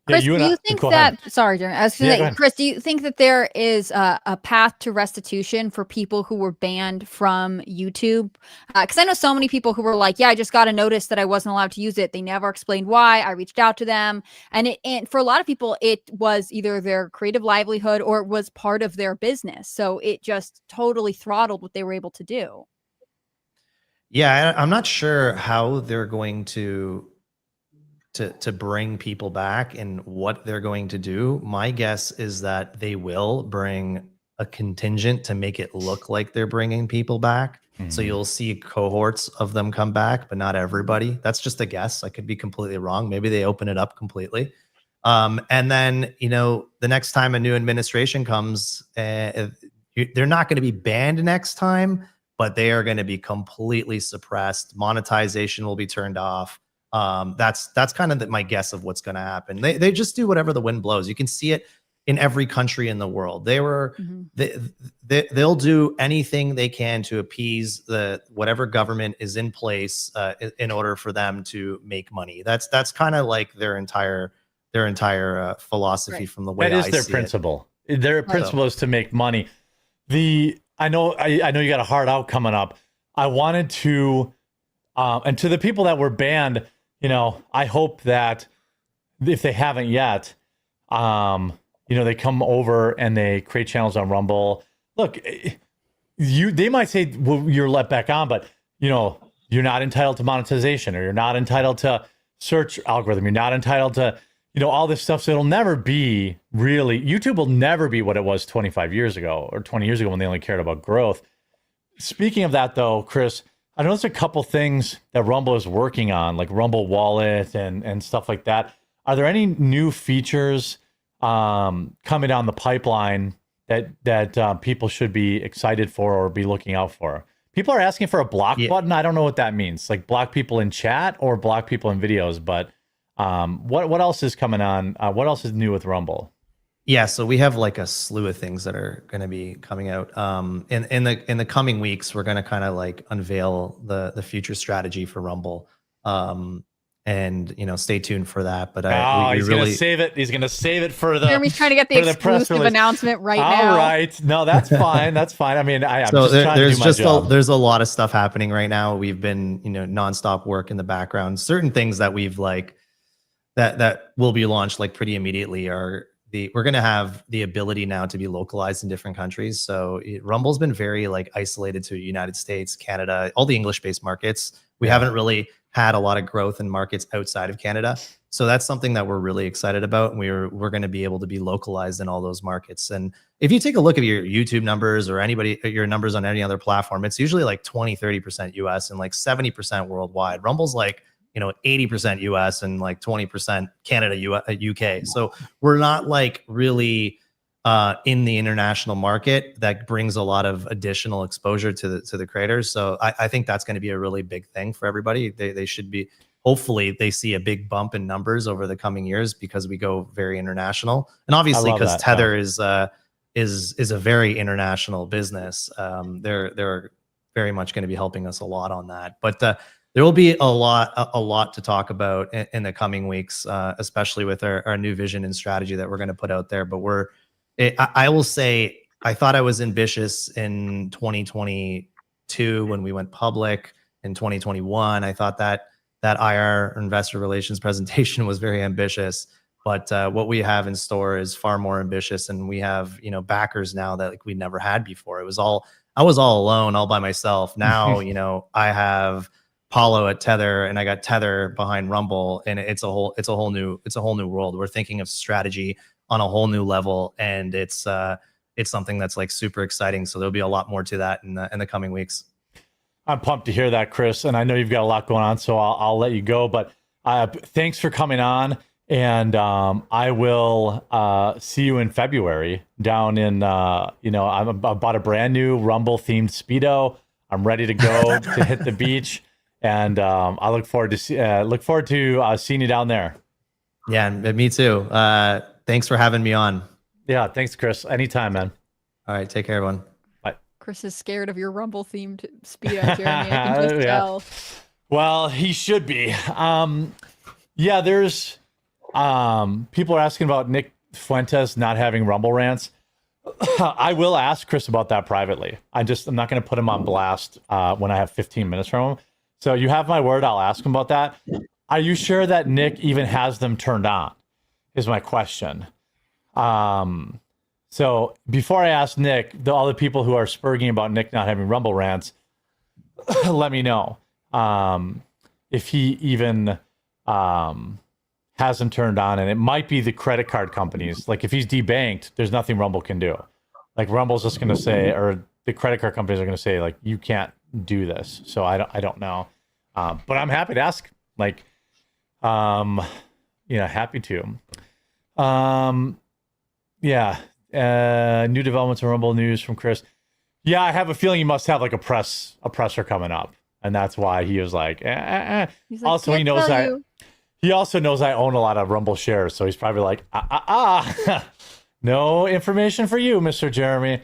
Chris, do you think that? Sorry, Jeremy. I was going to say, Chris, do you think that there is a path to restitution for people who were banned from YouTube? Because I know so many people who were like, "Yeah, I just got a notice that I wasn't allowed to use it." They never explained why. I reached out to them, and for a lot of people, it was either their creative livelihood or it was part of their business. So it just totally throttled what they were able to do. Yeah, I'm not sure how they're going to bring people back and what they're going to do. My guess is that they will bring a contingent to make it look like they're bringing people back. Mm-hmm. So you'll see cohorts of them come back, but not everybody. That's just a guess. I could be completely wrong. Maybe they open it up completely. And then, the next time a new administration comes, they're not going to be banned next time, but they are going to be completely suppressed. Monetization will be turned off. That's kind of my guess of what's going to happen. They just do whatever the wind blows. You can see it in every country in the world. They'll do anything they can to appease whatever government is in place in order for them to make money. That's kind of like their entire philosophy from the way that is I their see principle. Their principle is to make money. I know you got a hard out coming up. I wanted to, and to the people that were banned, I hope that if they haven't yet, they come over and they create channels on Rumble. Look, they might say, well, you're let back on, but you're not entitled to monetization, or you're not entitled to search algorithm. You're not entitled to, all this stuff. So it'll never be YouTube will never be what it was 25 years ago or 20 years ago when they only cared about growth. Speaking of that though, Chris, I noticed a couple things that Rumble is working on, like Rumble Wallet and stuff like that. Are there any new features coming down the pipeline that people should be excited for or be looking out for? People are asking for a block button. I don't know what that means. Like block people in chat or block people in videos. But what else is coming on? What else is new with Rumble? Yeah, so we have like a slew of things that are going to be coming out. In the coming weeks, we're going to kind of like unveil the future strategy for Rumble. And stay tuned for that. But he's going to save it. He's going to save it for the. Jeremy's trying to get the exclusive announcement right now. All right, no, that's fine. That's fine. I mean, I'm so just trying to do my job. There's a lot of stuff happening right now. We've been nonstop work in the background. Certain things that we've that will be launched like pretty immediately are we're going to have the ability now to be localized in different countries. So Rumble's been very like isolated to United States, Canada, all the English-based markets. We haven't really had a lot of growth in markets outside of Canada. So that's something that we're really excited about. And we're going to be able to be localized in all those markets. And if you take a look at your YouTube numbers or your numbers on any other platform, it's usually like 20-30% US and like 70% worldwide. Rumble's like 80% US and like 20% Canada, UK. So we're not like really in the international market. That brings a lot of additional exposure to the creators. So I think that's going to be a really big thing for everybody. They should be, hopefully they see a big bump in numbers over the coming years because we go very international. And obviously because Tether is a very international business. They're very much going to be helping us a lot on that. But there will be a lot to talk about in the coming weeks, especially with our new vision and strategy that we're going to put out there. But I will say, I thought I was ambitious in 2022 when we went public. In 2021, I thought that IR investor relations presentation was very ambitious. But what we have in store is far more ambitious, and we have backers now that like we never had before. I was all alone, all by myself. Now I have Paulo at Tether, and I got Tether behind Rumble, and it's a whole new world. We're thinking of strategy on a whole new level, and it's something that's like super exciting. So there'll be a lot more to that in the coming weeks. I'm pumped to hear that, Chris, and I know you've got a lot going on, so I'll let you go. But thanks for coming on, and I will see you in February down in I bought a brand new Rumble themed Speedo. I'm ready to go to hit the beach. And I look forward to seeing you down there. Yeah, me too. Thanks for having me on. Yeah, thanks, Chris. Anytime, man. All right, take care, everyone. Bye. Chris is scared of your Rumble themed Speedo, Jeremy. I can just tell. Well, he should be. There's people are asking about Nick Fuentes not having Rumble rants. I will ask Chris about that privately. I'm not going to put him on blast when I have 15 minutes from him. So you have my word. I'll ask him about that. Are you sure that Nick even has them turned on? Is my question. So before I ask Nick, all the people who are spurging about Nick not having Rumble rants, let me know if he even has them turned on. And it might be the credit card companies. Like if he's debanked, there's nothing Rumble can do. Like Rumble's just going to say, or the credit card companies are going to say, like, you can't do this. So I don't know. But I'm happy to ask. Like, happy to. New developments in Rumble news from Chris. Yeah, I have a feeling he must have like a presser coming up, and that's why he was like, He's like, also, he also knows I own a lot of Rumble shares, so he's probably like, No information for you, Mr. Jeremy.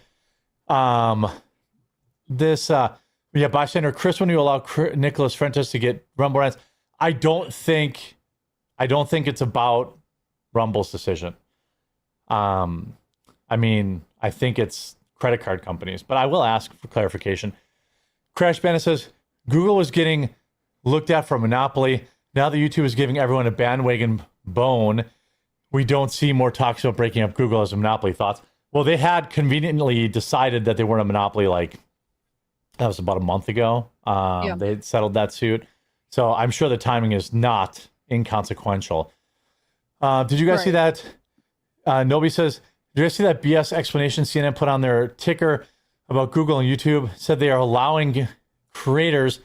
Bystander Chris, when you allow Nicholas Fuentes to get Rumble rants, I don't think it's about Rumble's decision. I mean, I think it's credit card companies, but I will ask for clarification. Crash Bandit says Google was getting looked at for a monopoly. Now that YouTube is giving everyone a bandwagon bone, we don't see more talks about breaking up Google as a monopoly. Thoughts? Well, they had conveniently decided that they weren't a monopoly, like that was about a month ago. They had settled that suit. So I'm sure the timing is not inconsequential. Did you guys see that? Nobi says, did you guys see that BS explanation CNN put on their ticker about Google and YouTube? Said they are allowing creators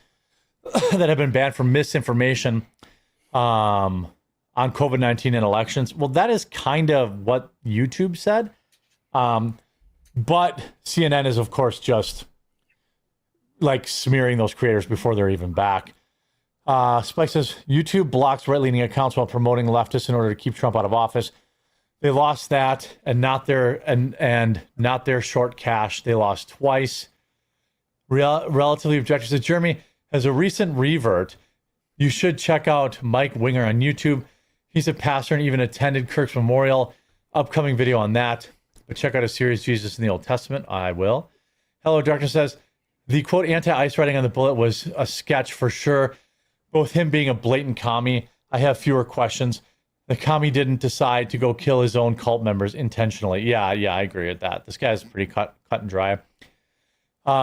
that have been banned for misinformation on COVID-19 and elections. Well, that is kind of what YouTube said. But CNN is, of course, just like smearing those creators before they're even back. Spike says, YouTube blocks right-leaning accounts while promoting leftists in order to keep Trump out of office. They lost that and not their short cash. They lost twice. Relatively objective says, Jeremy, as a recent revert, you should check out Mike Winger on YouTube. He's a pastor and even attended Kirk's memorial. Upcoming video on that. But check out his series, Jesus in the Old Testament. I will. Hello, Doctor says, the quote anti-ice writing on the bullet was a sketch for sure. Both him being a blatant commie, I have fewer questions. The commie didn't decide to go kill his own cult members intentionally. Yeah, I agree with that. This guy's pretty cut and dry.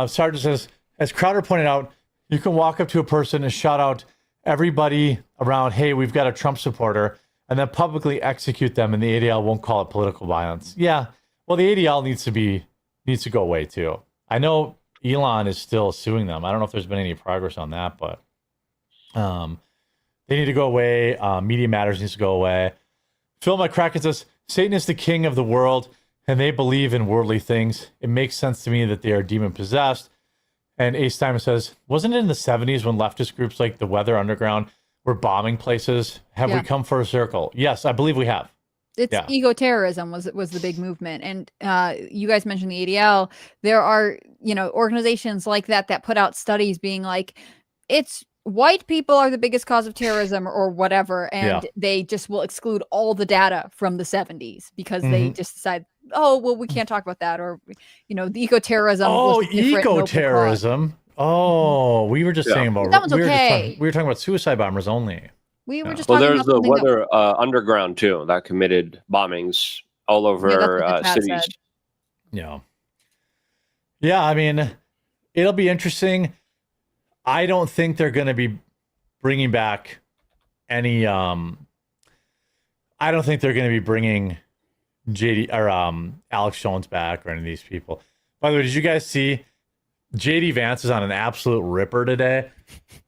Sergeant says, as Crowder pointed out, you can walk up to a person and shout out everybody around, hey, we've got a Trump supporter, and then publicly execute them, and the ADL won't call it political violence. Yeah, well, the ADL needs to go away too. I know Elon is still suing them. I don't know if there's been any progress on that, but they need to go away. Media Matters needs to go away. Phil McCracken says, Satan is the king of the world, and they believe in worldly things. It makes sense to me that they are demon-possessed. And Ace Diamond says, wasn't it in the 70s when leftist groups like the Weather Underground were bombing places? Have we come full circle? Yes, I believe we have. It's eco-terrorism was the big movement. And you guys mentioned the ADL. There are, organizations like that put out studies being like, it's white people are the biggest cause of terrorism or whatever. And they just will exclude all the data from the 70s because they just decide, oh, well, we can't talk about that. Or, the eco-terrorism. Oh, eco-terrorism. Oh, we were just saying about, that one's okay. We were talking about suicide bombers only. We were just talking about there's the Weather Underground too that committed bombings all over cities. Yeah. I mean, it'll be interesting. I don't think they're going to be bringing back any. I don't think they're going to be bringing JD or Alex Jones back or any of these people. By the way, did you guys see JD Vance is on an absolute ripper today?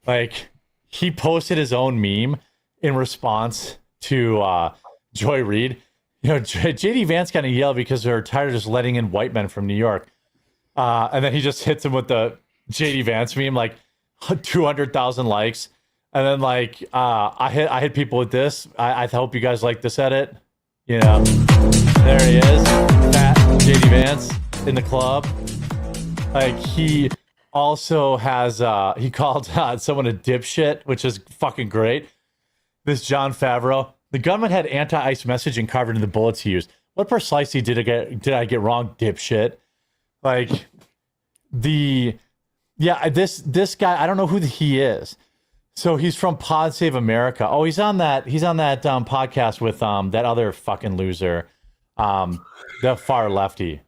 Like, he posted his own meme in response to Joy Reid. JD Vance kind of yelled because they're tired of just letting in white men from New York. And then he just hits him with the JD Vance meme, like 200,000 likes. And then I hit people with this. I hope you guys like this edit. There he is, fat JD Vance in the club. Like, he also has he called someone a dipshit, which is fucking great. This John Favreau, the gunman had anti-ice messaging carved into the bullets he used. What precisely did I get wrong, dipshit? Like, this guy, I don't know who he is. So he's from Pod Save America. Oh, he's on that podcast with that other fucking loser, the far lefty.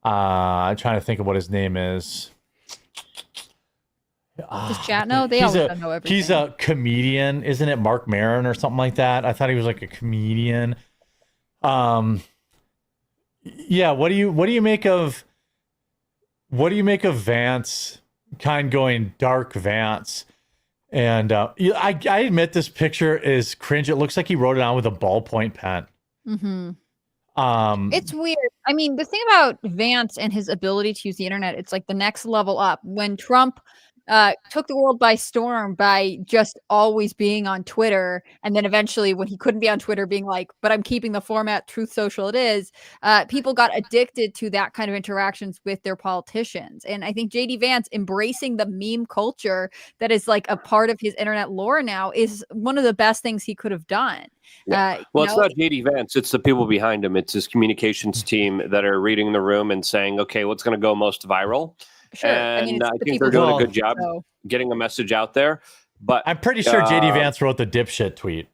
I'm trying to think of what his name is. Does chat know? They always know everything. He's a comedian, isn't it? Mark Maron or something like that. I thought he was like a comedian. What do you make of Vance kind of going dark Vance? And I admit this picture is cringe. It looks like he wrote it on with a ballpoint pen. Mm-hmm. It's weird. I mean, the thing about Vance and his ability to use the internet, it's like the next level up. When Trump took the world by storm by just always being on Twitter. And then eventually when he couldn't be on Twitter being like, but I'm keeping the format, Truth Social it is, people got addicted to that kind of interactions with their politicians. And I think JD Vance embracing the meme culture that is like a part of his internet lore now is one of the best things he could have done. Yeah. Well, it's not JD Vance, it's the people behind him. It's his communications team that are reading the room and saying, okay, what's going to go most viral? Sure. And I think they're doing a good job getting a message out there. But I'm pretty sure JD Vance wrote the dipshit tweet.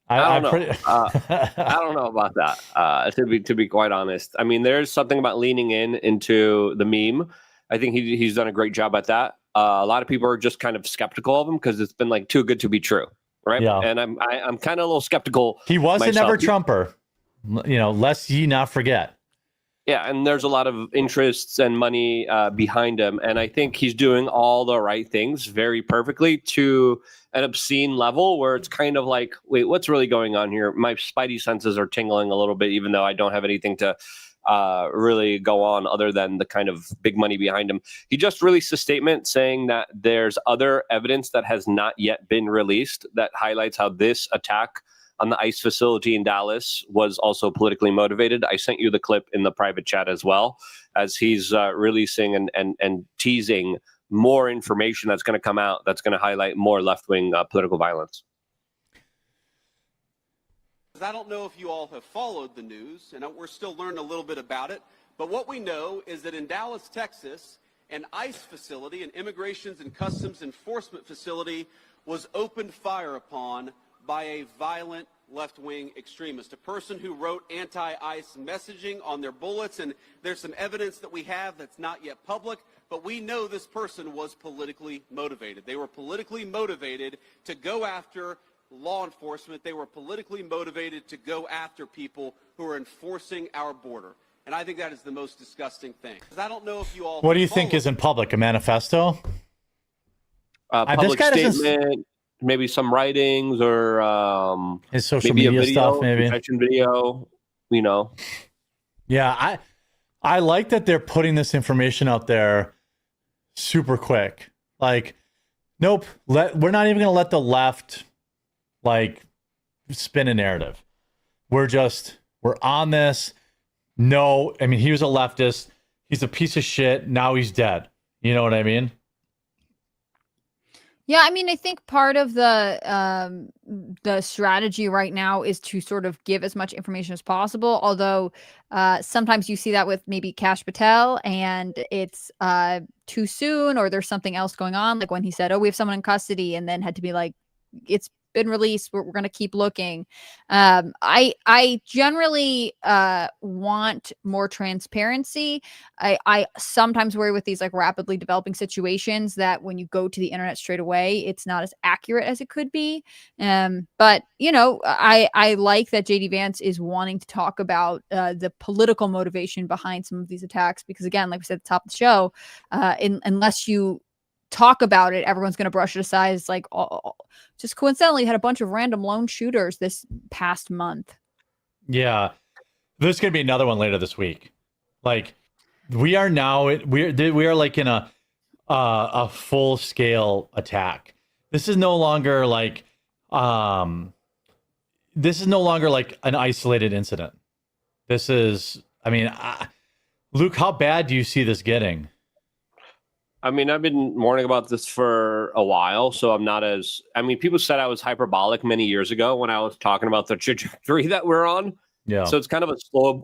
I don't know. I don't know about that. To be quite honest, I mean, there's something about leaning into the meme. I think he's done a great job at that. A lot of people are just kind of skeptical of him because it's been like too good to be true, right? Yeah. And I'm kind of a little skeptical. He was a never Trumper, lest ye not forget. Yeah, and there's a lot of interests and money behind him, and I think he's doing all the right things very perfectly to an obscene level where it's kind of like, wait, what's really going on here? My spidey senses are tingling a little bit, even though I don't have anything to really go on other than the kind of big money behind him. He just released a statement saying that there's other evidence that has not yet been released that highlights how this attack on the ICE facility in Dallas was also politically motivated. I sent you the clip in the private chat as well, as he's releasing and teasing more information that's going to come out that's going to highlight more left-wing political violence. I don't know if you all have followed the news, and we're still learning a little bit about it, but what we know is that in Dallas, Texas, an ICE facility, an Immigrations and Customs Enforcement facility, was opened fire upon by a violent left-wing extremist, a person who wrote anti-ICE messaging on their bullets, and there's some evidence that we have that's not yet public, but we know this person was politically motivated. They were politically motivated to go after law enforcement. They were politically motivated to go after people who are enforcing our border. And I think that is the most disgusting thing. I don't know if you all... What do you think is in public? A manifesto? Public statement, maybe some writings, or his social media stuff, maybe confession video. Yeah, I like that they're putting this information out there super quick. Like, nope, we're not even going to let the left spin a narrative. We're on this. No, I mean, he was a leftist. He's a piece of shit. Now he's dead. You know what I mean? Yeah, I mean, I think part of the strategy right now is to sort of give as much information as possible. Although sometimes you see that with maybe Kash Patel, and it's too soon, or there's something else going on. Like when he said, "Oh, we have someone in custody," and then had to be like, "It's been released. We're going to keep looking." I generally want more transparency. I sometimes worry with these like rapidly developing situations that when you go to the internet straight away, it's not as accurate as it could be. But I like that JD Vance is wanting to talk about the political motivation behind some of these attacks, because again, like we said at the top of the show, unless you talk about it, everyone's going to brush it aside. It's like, just coincidentally had a bunch of random lone shooters this past month. Yeah, there's going to be another one later this week. Like, we are now we are like in a full scale attack. This is no longer like an isolated incident. This is, I mean, Luke, how bad do you see this getting? I mean, I've been warning about this for a while, so I'm not as... I mean, people said I was hyperbolic many years ago when I was talking about the trajectory that we're on. Yeah. So it's kind of a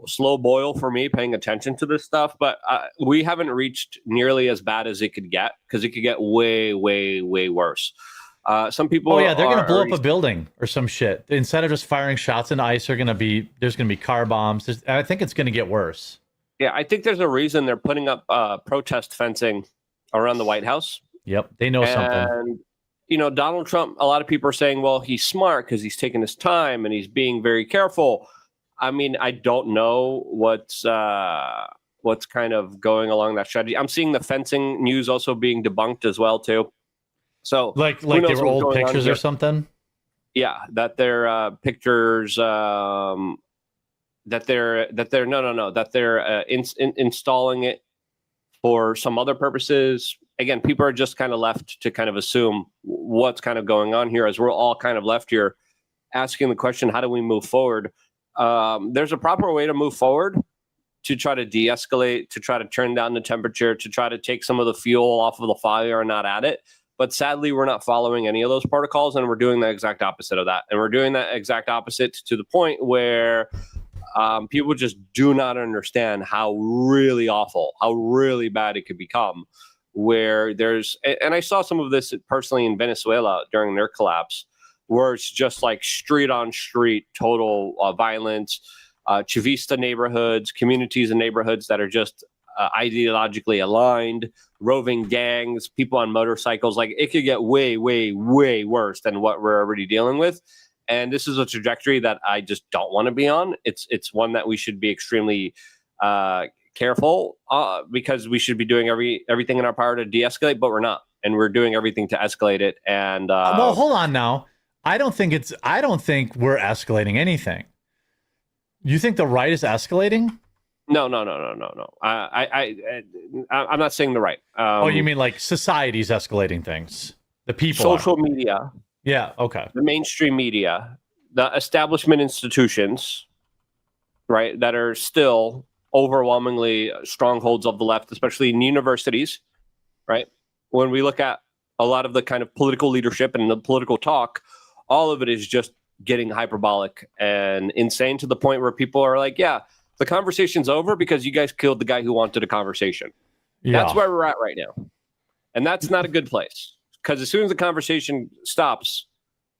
slow boil for me paying attention to this stuff, but we haven't reached nearly as bad as it could get, because it could get way, way, way worse. Some people... Oh, yeah, they're going to blow up a building or some shit. Instead of just firing shots into ICE, there's going to be car bombs. I think it's going to get worse. Yeah, I think there's a reason they're putting up protest fencing around the White House. Yep, they know something. And, Donald Trump, a lot of people are saying, well, he's smart because he's taking his time and he's being very careful. I mean, I don't know what's kind of going along that strategy. I'm seeing the fencing news also being debunked as well, too. So, like they were old pictures or something? Yeah, that they're pictures... that they're installing it for some other purposes. Again, people are just kind of left to kind of assume what's kind of going on here, as we're all kind of left here asking the question, how do we move forward? There's a proper way to move forward to try to de-escalate, to try to turn down the temperature, to try to take some of the fuel off of the fire and not at it. But sadly, we're not following any of those protocols, and we're doing the exact opposite of that. And we're doing that exact opposite to the point where people just do not understand how really awful, how really bad it could become. Where and I saw some of this personally in Venezuela during their collapse, where it's just like street on street, total violence, Chavista neighborhoods, communities and neighborhoods that are just ideologically aligned, roving gangs, people on motorcycles. Like, it could get way, way, way worse than what we're already dealing with. And this is a trajectory that I just don't want to be on. It's one that we should be extremely careful because we should be doing everything in our power to de-escalate, but we're not. And we're doing everything to escalate it. And well, hold on now. I don't think we're escalating anything. You think the right is escalating? No. I'm not saying the right. Oh, you mean like society's escalating things? The people, social media. Yeah. Okay. The mainstream media, the establishment institutions, right, that are still overwhelmingly strongholds of the left, especially in universities, right? When we look at a lot of the kind of political leadership and the political talk, all of it is just getting hyperbolic and insane to the point where people are like, yeah, the conversation's over because you guys killed the guy who wanted a conversation. Yeah. That's where we're at right now. And that's not a good place, because as soon as the conversation stops,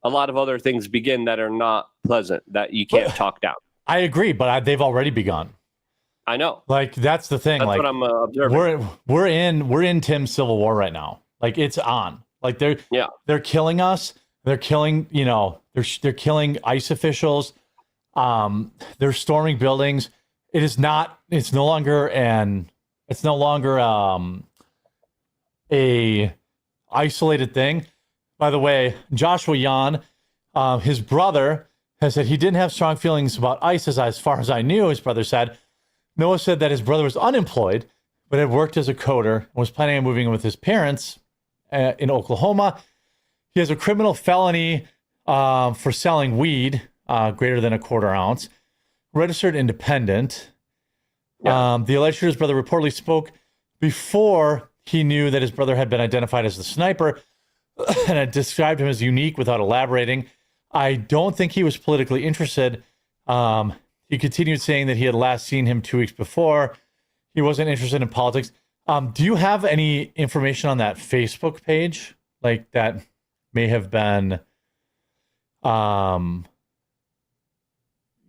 a lot of other things begin that are not pleasant, that you can't talk down. I agree, but they've already begun. I know. Like, that's the thing. That's like, what I'm observing. We're in Tim's civil war right now. Like, it's on. Like, they're killing us. They're killing, they're killing ICE officials. They're storming buildings. It's no longer a isolated thing. By the way, Joshua Yan, his brother, has said he didn't have strong feelings about ICE as far as I knew, his brother said. Noah said that his brother was unemployed, but had worked as a coder and was planning on moving in with his parents in Oklahoma. He has a criminal felony for selling weed greater than a quarter ounce. Registered independent. Yeah. The alleged shooter's brother reportedly spoke before he knew that his brother had been identified as the sniper and had described him as unique without elaborating. I don't think he was politically interested. He continued saying that he had last seen him 2 weeks before. He wasn't interested in politics. Do you have any information on that Facebook page? Like, that may have been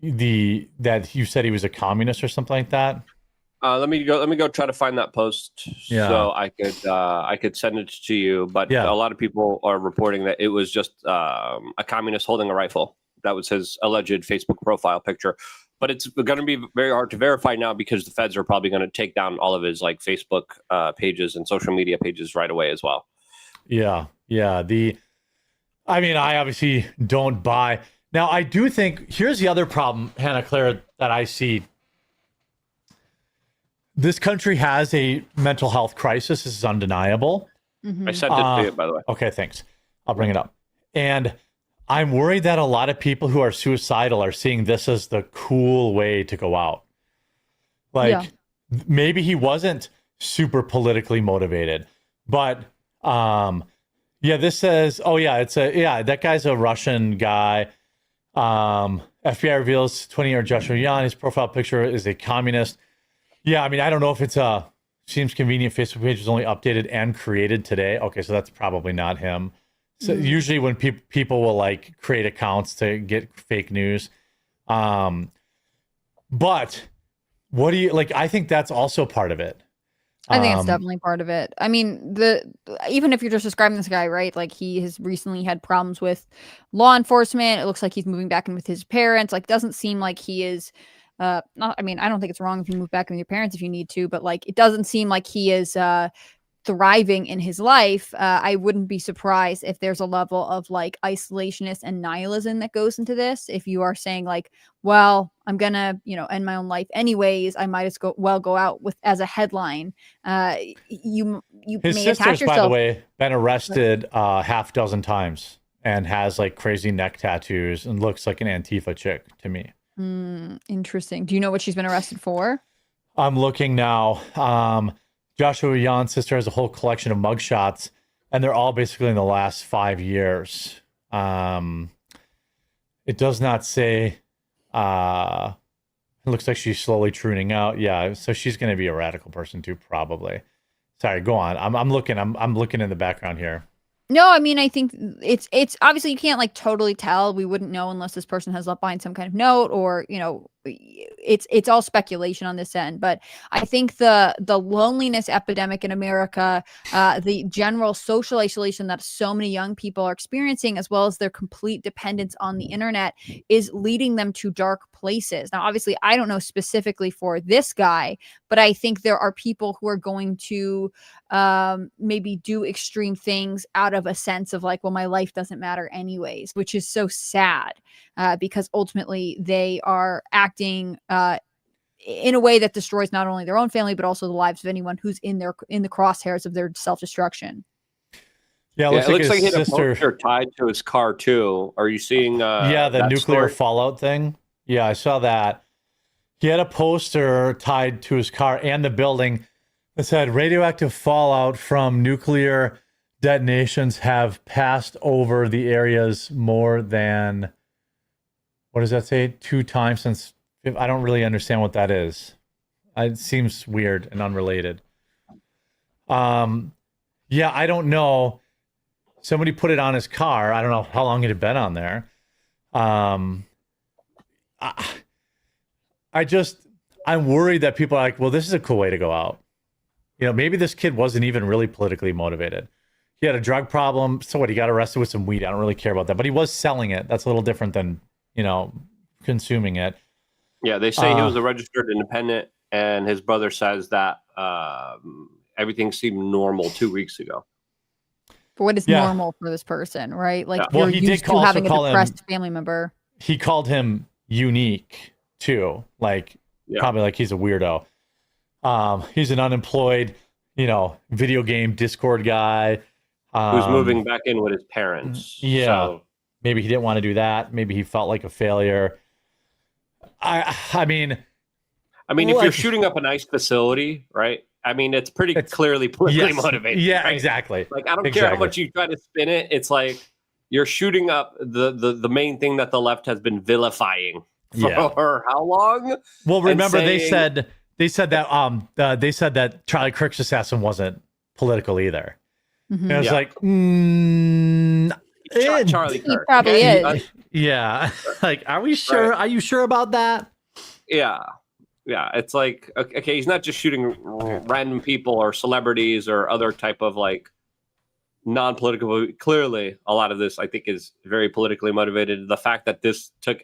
that you said he was a communist or something like that? Let me go try to find that post so I could send it to you. But a lot of people are reporting that it was just a communist holding a rifle. That was his alleged Facebook profile picture. But it's going to be very hard to verify now because the feds are probably going to take down all of his like Facebook pages and social media pages right away as well. Yeah. I obviously don't buy. Now, I do think here's the other problem, Hannah Clara, that I see. This country has a mental health crisis. This is undeniable. Mm-hmm. I sent it to you, by the way. Okay, thanks. I'll bring it up. And I'm worried that a lot of people who are suicidal are seeing this as the cool way to go out. Like, maybe he wasn't super politically motivated, but this says, that guy's a Russian guy. FBI reveals 20-year Joshua Yan. His profile picture is a communist. Yeah, I don't know if it's seems convenient. Facebook page was only updated and created today. Okay, so that's probably not him. So usually when people will like create accounts to get fake news. But what do you like? I think that's also part of it. I think it's definitely part of it. Even if you're just describing this guy, right? Like, he has recently had problems with law enforcement. It looks like he's moving back in with his parents. Like, doesn't seem like he is I don't think it's wrong if you move back in with your parents if you need to, but like, it doesn't seem like he is thriving in his life. I wouldn't be surprised if there's a level of like isolationist and nihilism that goes into this. If you are saying like, well, I'm gonna, end my own life anyways. I might as well go out with as a headline. You his may sister's, attach yourself. by the way, been arrested half dozen times and has like crazy neck tattoos and looks like an Antifa chick to me. Interesting. Do you know what she's been arrested for? I'm looking now. Joshua Yan's sister has a whole collection of mugshots, and they're all basically in the last 5 years. It does not say. It looks like she's slowly pruning out. Yeah, so she's going to be a radical person too, probably. Sorry, go on. I'm looking. I'm looking in the background here. No, I mean, I think it's obviously you can't like totally tell. We wouldn't know unless this person has left behind some kind of note, or it's all speculation on this end. But I think the loneliness epidemic in America, the general social isolation that so many young people are experiencing, as well as their complete dependence on the internet, is leading them to dark places. Now, obviously, I don't know specifically for this guy, but I think there are people who are going to maybe do extreme things out of a sense of like, well, my life doesn't matter anyways, which is so sad because ultimately they are acting in a way that destroys not only their own family, but also the lives of anyone who's in the crosshairs of their self-destruction. Yeah, it looks like he had a poster tied to his car too. Are you seeing the nuclear fallout thing? Yeah, I saw that. He had a poster tied to his car and the building that said radioactive fallout from nuclear detonations have passed over the areas more than, what does that say? 2 times since, I don't really understand what that is. It seems weird and unrelated. Yeah, I don't know. Somebody put it on his car. I don't know how long it had been on there. I'm worried that people are like, well, this is a cool way to go out. Maybe this kid wasn't even really politically motivated. He had a drug problem. So what? He got arrested with some weed. I don't really care about that, but he was selling it. That's a little different than, consuming it. Yeah. They say he was a registered independent, and his brother says that everything seemed normal 2 weeks ago. For what is normal for this person, right? Like, well, he did call, having a depressed family member. He called him unique too. Like, probably like he's a weirdo. He's an unemployed, video game Discord guy. Who's moving back in with his parents. Yeah. So. Maybe he didn't want to do that. Maybe he felt like a failure. I mean, if you're shooting up an ICE facility, right? I mean, it's pretty clearly politically motivated. Yeah, right? Exactly. Like, I don't care how much you try to spin it. It's like you're shooting up the main thing that the left has been vilifying for how long? Well, remember they said that Charlie Kirk's assassin wasn't political either. Mm-hmm. And I was like, Charlie Kirk. He probably is. Yeah. Like, are we sure? Right. Are you sure about that? Yeah. Yeah. It's like, okay, he's not just shooting random people or celebrities or other type of like non-political. Clearly, a lot of this I think is very politically motivated. The fact that this took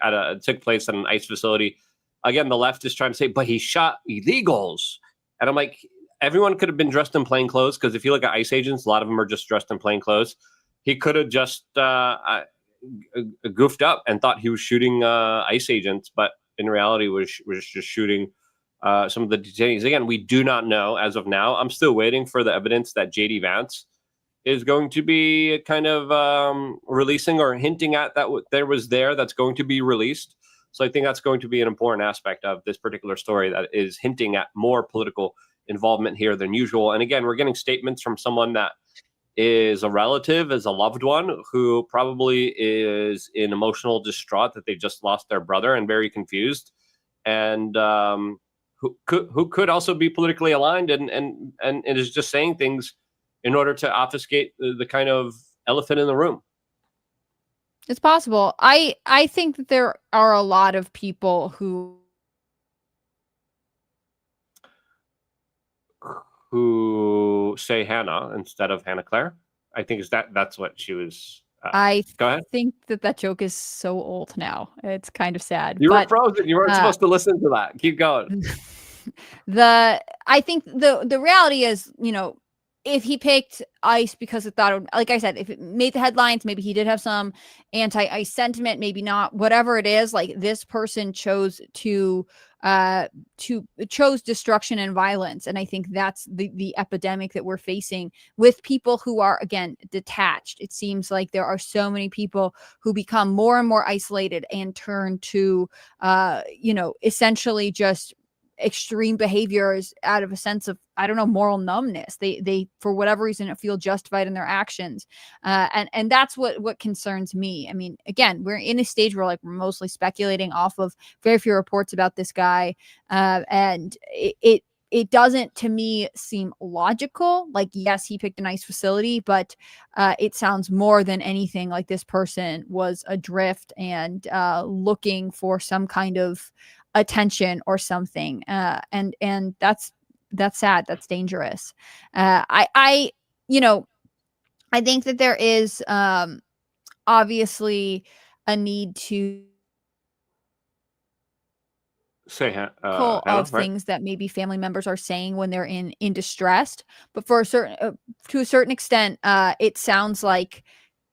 place at an ICE facility, again, the left is trying to say, but he shot illegals, and I'm like, everyone could have been dressed in plain clothes, because if you look at ICE agents, a lot of them are just dressed in plain clothes. He could have just goofed up and thought he was shooting ICE agents, but in reality was just shooting some of the detainees. Again, we do not know as of now. I'm still waiting for the evidence that J.D. Vance is going to be kind of releasing or hinting at that there was there that's going to be released. So I think that's going to be an important aspect of this particular story, that is hinting at more political involvement here than usual. And again, we're getting statements from someone that is a relative, is a loved one, who probably is in emotional distraught that they just lost their brother and very confused, and who could also be politically aligned and is just saying things in order to obfuscate the kind of elephant in the room. It's possible. I think that there are a lot of people who say Hannah instead of Hannah Claire. I think that's what she was. I go ahead. think that joke is so old now. It's kind of sad. You were frozen. You weren't supposed to listen to that. Keep going. I think the reality is, if he picked ICE because it thought it would, like I said, if it made the headlines, maybe he did have some anti-ICE sentiment, maybe not. Whatever it is, like this person chose to chose destruction and violence, and I think that's the epidemic that we're facing with people who are, again, detached. It seems like there are so many people who become more and more isolated and turn to essentially just extreme behaviors out of a sense of, I don't know, moral numbness. They for whatever reason feel justified in their actions, and that's what concerns me. I mean, again, we're in a stage where like we're mostly speculating off of very few reports about this guy, and it doesn't, to me, seem logical. Like, yes, he picked a nice facility, but it sounds more than anything like this person was adrift and looking for some kind of attention or something. And that's sad. That's dangerous. I think that there is obviously a need to say of things that maybe family members are saying when they're in distress, but for a certain to a certain extent, it sounds like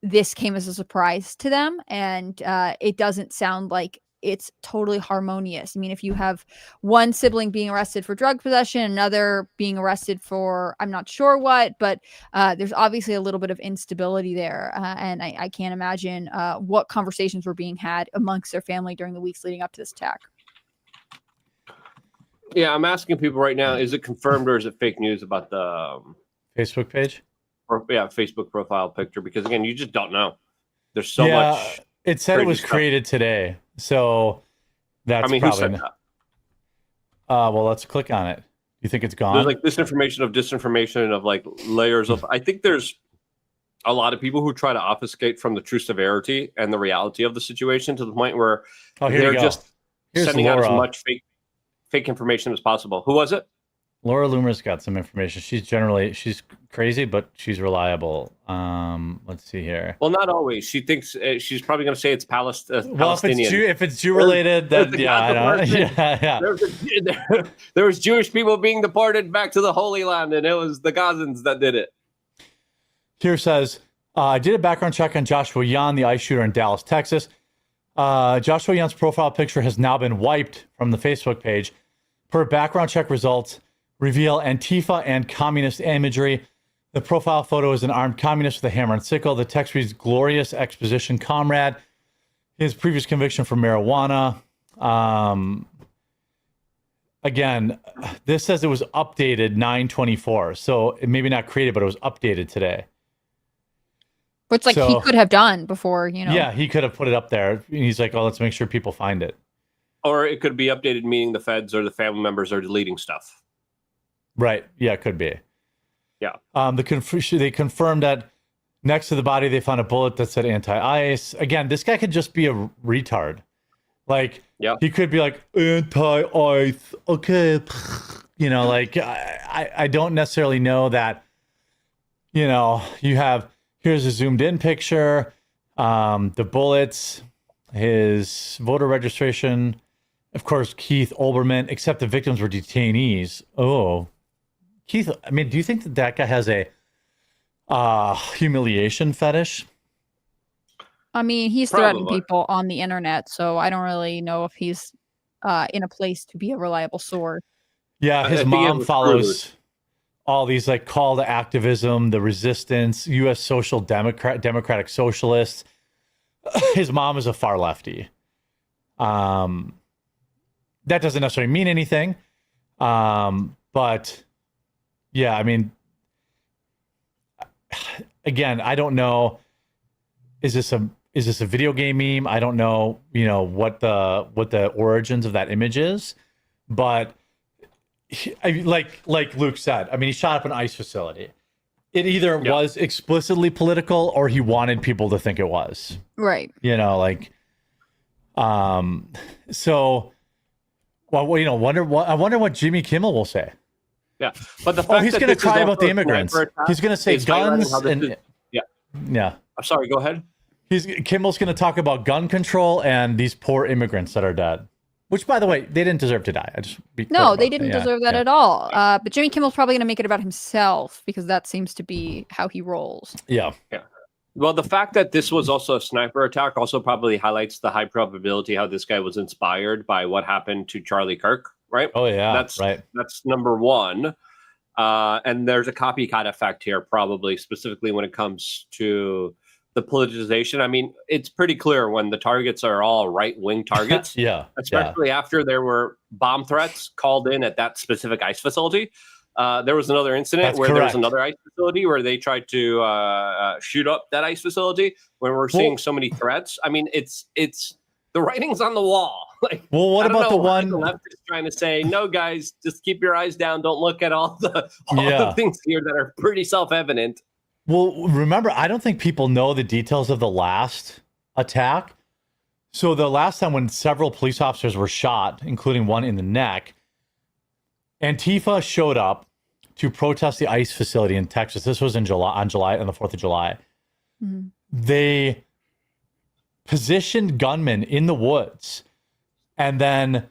this came as a surprise to them, and it doesn't sound like it's totally harmonious. I mean, if you have one sibling being arrested for drug possession, another being arrested for I'm not sure what, but there's obviously a little bit of instability there, and I can't imagine what conversations were being had amongst their family during the weeks leading up to this attack. Yeah, I'm asking people right now, is it confirmed or is it fake news about the Facebook page? Or Facebook profile picture? Because again, you just don't know. There's so much. It said it was created today, so that's probably. Who said that? Well, let's click on it. You think it's gone? There's like disinformation of like layers of. I think there's a lot of people who try to obfuscate from the true severity and the reality of the situation to the point where they're just sending out as much fake information as possible. Who was it? Laura Loomer's got some information. She's crazy, but she's reliable. Let's see here. Well, not always. She thinks she's probably going to say it's Palestinian. Well, if it's Jew related, then yeah. There was Jewish people being deported back to the Holy Land, and it was the Gazans that did it. Here says, I did a background check on Joshua Yan, the ICE shooter in Dallas, Texas. Joshua Yan's profile picture has now been wiped from the Facebook page. Per background check results reveal Antifa and communist imagery. The profile photo is an armed communist with a hammer and sickle. The text reads, "Glorious exposition, comrade." His previous conviction for marijuana. Again, this says it was updated 9/24. So it maybe not created, but it was updated today. Which he could have done before, Yeah, he could have put it up there. He's like, oh, let's make sure people find it. Or it could be updated, meaning the feds or the family members are deleting stuff. Right. Yeah, it could be. Yeah. They confirmed that next to the body, they found a bullet that said anti-ICE. Again, this guy could just be a retard. Like, he could be like, anti-ICE. Okay. I don't necessarily know that, you have, here's a zoomed in picture, the bullets, his voter registration, of course, Keith Olbermann, except the victims were detainees. Oh, Keith, I mean, do you think that guy has a humiliation fetish? I mean, he's threatening people on the internet, so I don't really know if he's in a place to be a reliable source. Yeah, his mom follows all these like call to activism, the resistance, U.S. Social Democratic Socialists. His mom is a far lefty. That doesn't necessarily mean anything. But yeah, I mean, again, I don't know. Is this a video game meme? I don't know, what the origins of that image is, but like Luke said, I mean, he shot up an ICE facility. It either was explicitly political or he wanted people to think it was. Right. So, well, I wonder what Jimmy Kimmel will say. Yeah. But the fact he's going to cry about the immigrants. He's going to say guns. Yeah. I'm sorry, go ahead. Kimmel's going to talk about gun control and these poor immigrants that are dead. Which, by the way, they didn't deserve to die. No, they didn't deserve that at all. But Jimmy Kimmel's probably going to make it about himself because that seems to be how he rolls. Yeah. Well, the fact that this was also a sniper attack also probably highlights the high probability how this guy was inspired by what happened to Charlie Kirk, right? Oh, yeah. That's number one. And there's a copycat effect here, probably, specifically when it comes to the politicization. I mean, it's pretty clear when the targets are all right-wing targets. Especially after there were bomb threats called in at that specific ICE facility. There was another incident there was another ICE facility where they tried to shoot up that ICE facility. When we're seeing so many threats, I mean, it's the writing's on the wall. Like, well, what about the one the left is trying to say? No, guys, just keep your eyes down. Don't look at all the things here that are pretty self-evident. Well, remember, I don't think people know the details of the last attack. So the last time when several police officers were shot, including one in the neck, Antifa showed up to protest the ICE facility in Texas. This was on the 4th of July. Mm-hmm. They positioned gunmen in the woods and then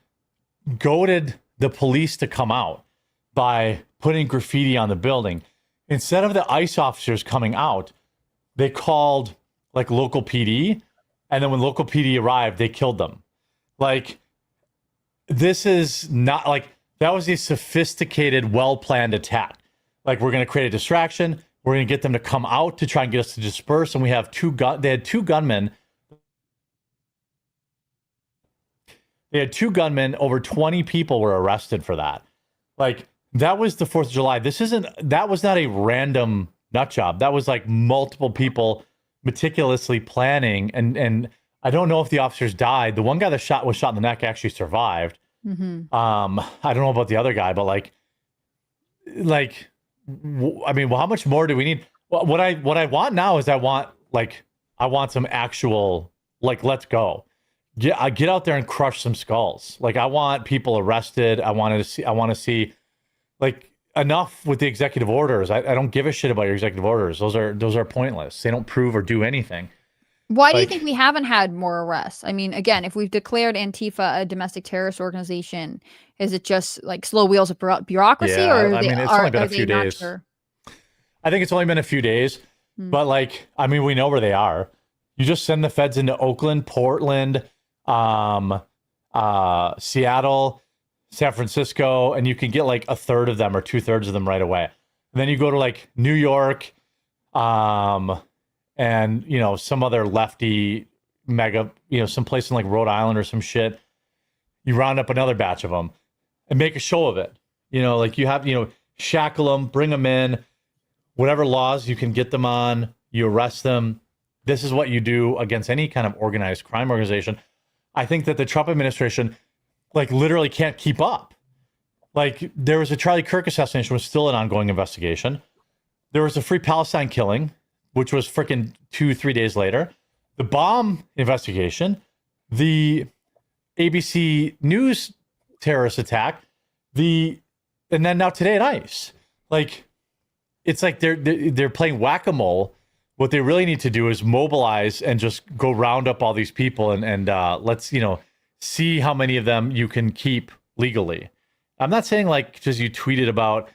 goaded the police to come out by putting graffiti on the building. Instead of the ICE officers coming out, they called like local PD. And then when local PD arrived, they killed them. Like, this is not like, that was a sophisticated, well-planned attack. Like, we're going to create a distraction. We're going to get them to come out to try and get us to disperse. And we have they had two gunmen. They had two gunmen. Over 20 people were arrested for that. Like, that was the 4th of July. That was not a random nut job. That was like multiple people meticulously planning. And I don't know if the officers died. The one guy that was shot in the neck actually survived. Mm-hmm. I don't know about the other guy, but I mean, how much more do we need? What I want now is I want some actual, let's go. Get out there and crush some skulls. Like, I want people arrested. I want to see like, enough with the executive orders. I don't give a shit about your executive orders. Those are pointless. They don't prove or do anything. Why do you think we haven't had more arrests? I mean, again, if we've declared Antifa a domestic terrorist organization, is it just like slow wheels of bureaucracy? Yeah, or it's only been a few days. Sure? I think it's only been a few days, but we know where they are. You just send the feds into Oakland, Portland, Seattle, San Francisco, and you can get like a third of them or 2/3 of them right away. And then you go to like New York, and some other lefty mega, some place in like Rhode Island or some shit. You round up another batch of them and make a show of it. You have, shackle them, bring them in, whatever laws you can get them on, you arrest them. This is what you do against any kind of organized crime organization. I think that the Trump administration literally can't keep up. Like, there was a Charlie Kirk assassination, was still an ongoing investigation. There was a Free Palestine killing, which was freaking 2-3 days later. The bomb investigation, the ABC News terrorist attack, and then now today at ICE. Like, it's like they're playing whack-a-mole. What they really need to do is mobilize and just go round up all these people and let's see how many of them you can keep legally. I'm not saying because you tweeted about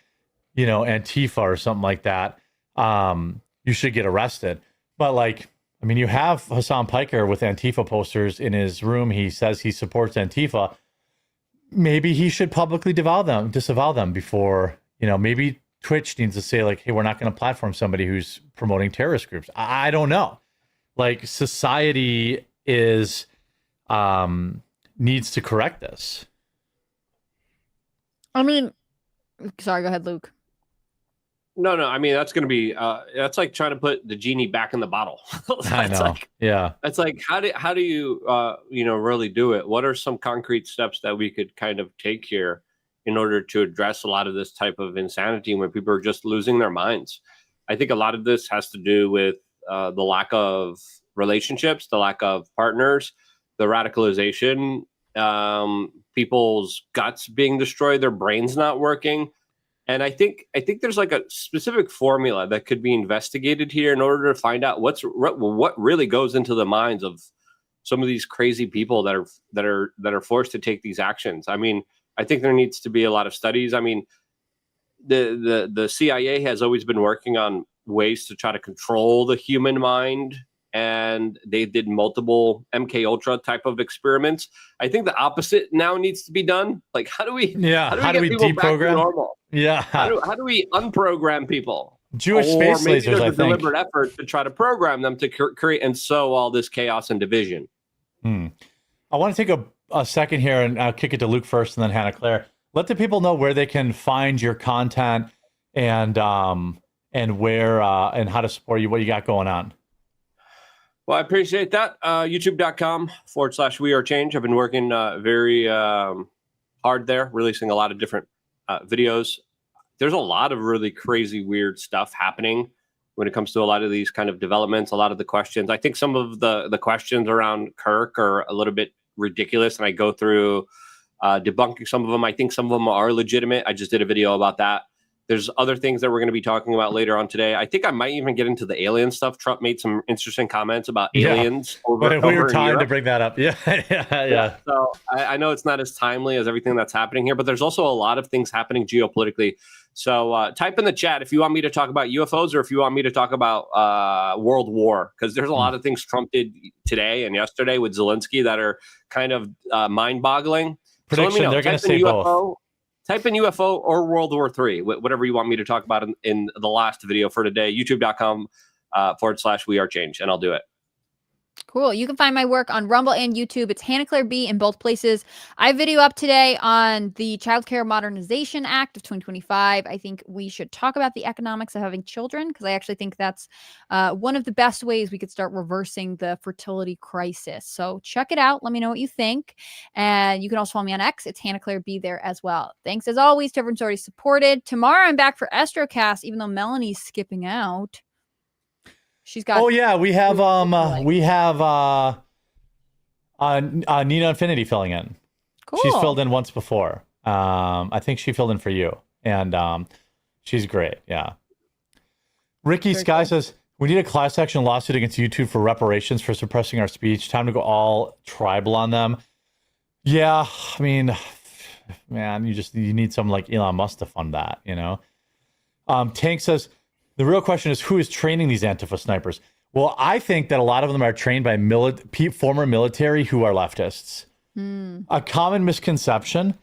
Antifa or something like that, you should get arrested. But you have Hassan Piker with Antifa posters in his room. He says he supports Antifa. Maybe he should publicly disavow them before, maybe Twitch needs to say hey, we're not going to platform somebody who's promoting terrorist groups. I don't know. Society is, needs to correct this. Sorry, go ahead, Luke. No. That's going to be that's like trying to put the genie back in the bottle. I know. It's like how do you really do it? What are some concrete steps that we could kind of take here in order to address a lot of this type of insanity when people are just losing their minds? I think a lot of this has to do with the lack of relationships, the lack of partners, the radicalization, people's guts being destroyed, their brains not working. And I think there's a specific formula that could be investigated here in order to find out what really goes into the minds of some of these crazy people that are forced to take these actions. I mean, I think there needs to be a lot of studies. I mean, the CIA has always been working on ways to try to control the human mind, and they did multiple MK Ultra type of experiments. I think the opposite now needs to be done. Like, how do we get people back to normal? Yeah. How do we unprogram people? Jewish space lasers, I think. Deliberate effort to try to program them to create and sow all this chaos and division. I want to take a second here, and I'll kick it to Luke first and then Hannah Claire. Let the people know where they can find your content and where and how to support you, what you got going on. Well, I appreciate that. YouTube.com/WeAreChange. I've been working very hard there, releasing a lot of different videos. There's a lot of really crazy, weird stuff happening when it comes to a lot of these kind of developments, a lot of the questions. I think some of the questions around Kirk are a little bit ridiculous, and I go through debunking some of them. I think some of them are legitimate. I just did a video about that. There's other things that we're going to be talking about later on today. I think I might even get into the alien stuff. Trump made some interesting comments about aliens. But weird time to bring that up. Yeah. So I know it's not as timely as everything that's happening here, but there's also a lot of things happening geopolitically. So type in the chat if you want me to talk about UFOs or if you want me to talk about World War, because there's a lot of things Trump did today and yesterday with Zelensky that are kind of mind-boggling. Prediction, so they're going to say both. Type in UFO or World War III, whatever you want me to talk about in the last video for today, youtube.com/WeAreChange, and I'll do it. Cool. You can find my work on Rumble and YouTube. It's Hannah Claire B in both places. I have video up today on the Child Care Modernization Act of 2025. I think we should talk about the economics of having children, because I actually think that's one of the best ways we could start reversing the fertility crisis. So check it out. Let me know what you think. And you can also follow me on X. It's Hannah Claire B there as well. Thanks as always to everyone's already supported. Tomorrow I'm back for Estrocast, even though Melanie's skipping out. She's got. Oh yeah, we have Nina Infinity filling in. Cool. She's filled in once before. I think she filled in for you, and she's great. Yeah. Ricky Sky says we need a class action lawsuit against YouTube for reparations for suppressing our speech. Time to go all tribal on them. Yeah, I mean, man, you need someone like Elon Musk to fund that. You know. Tank says. The real question is, who is training these Antifa snipers? Well, I think that a lot of them are trained by former military who are leftists. A common misconception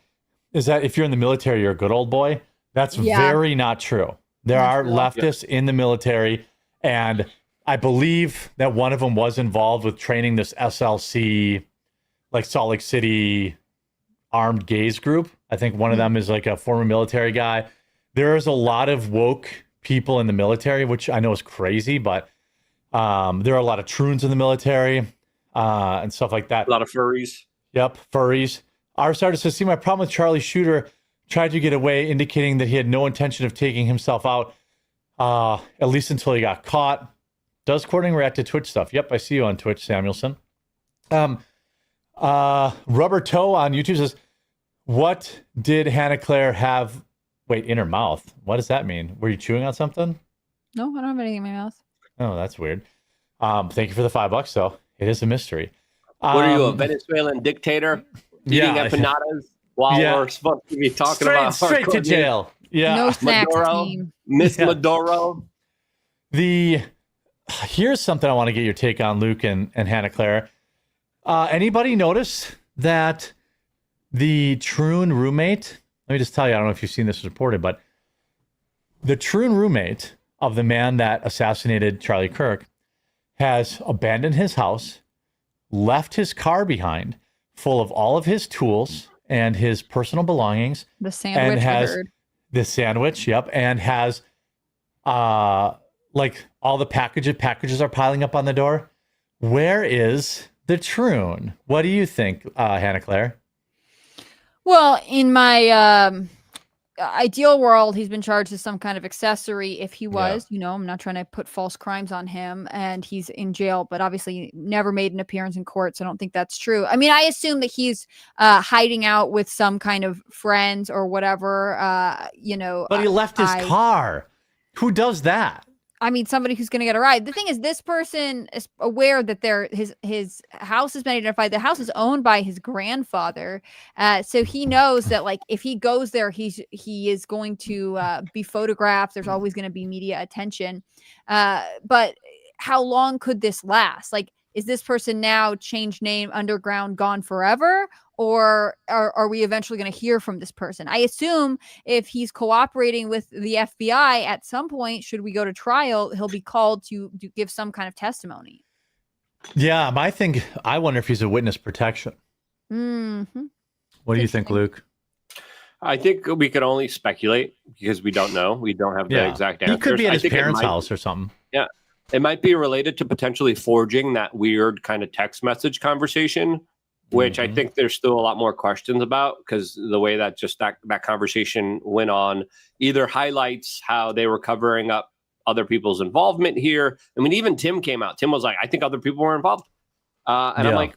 is that if you're in the military, you're a good old boy. That's very not true. There are leftists in the military, and I believe that one of them was involved with training this SLC, like Salt Lake City armed gays group. I think one of them is like a former military guy. There is a lot of woke people in the military, which I know is crazy, but there are a lot of troons in the military and stuff like that. A lot of furries. Yep, furries. Our starter says, see, my problem with Charlie Shooter tried to get away, indicating that he had no intention of taking himself out, at least until he got caught. Does Courting react to Twitch stuff? Yep, I see you on Twitch, Samuelson. Rubber Toe on YouTube says, what did Hannah Claire have... Wait, in her mouth. What does that mean? Were you chewing on something? No, I don't have anything in my mouth. Oh, that's weird. Thank you for the $5, though. It is a mystery. What are you, a Venezuelan dictator? Eating empanadas while we're supposed to be talking about straight to jail. Yeah. No snacks, team. Miss Maduro. Here's something I want to get your take on, Luke and Hannah Claire. Anybody notice that the Troon roommate... Let me just tell you, I don't know if you've seen this reported, but the Troon roommate of the man that assassinated Charlie Kirk has abandoned his house, left his car behind, full of all of his tools and his personal belongings. The sandwich. The sandwich, yep, and has like all the packages are piling up on the door. Where is the Troon? What do you think, Hannah Claire? Well, in my ideal world, he's been charged as some kind of accessory. If he was, I'm not trying to put false crimes on him, and he's in jail, but obviously never made an appearance in court, so I don't think that's true. I mean, I assume that he's hiding out with some kind of friends or whatever, But he left his car. Who does that? I mean, somebody who's going to get a ride. The thing is, this person is aware that his house has been identified. The house is owned by his grandfather, so he knows that like if he goes there, he is going to be photographed. There's always going to be media attention. But how long could this last? Like, is this person now changed name, underground, gone forever? Or are we eventually going to hear from this person? I assume if he's cooperating with the FBI at some point, should we go to trial, he'll be called to give some kind of testimony. Yeah, I wonder if he's a witness protection. Mm-hmm. What do you think, Luke? I think we could only speculate because we don't know. We don't have the exact answers. He could be at his parents' house or something. Yeah. It might be related to potentially forging that weird kind of text message conversation, which I think there's still a lot more questions about, because the way that that conversation went on either highlights how they were covering up other people's involvement here. I mean, even Tim came out. Tim was like, I think other people were involved. And I'm like,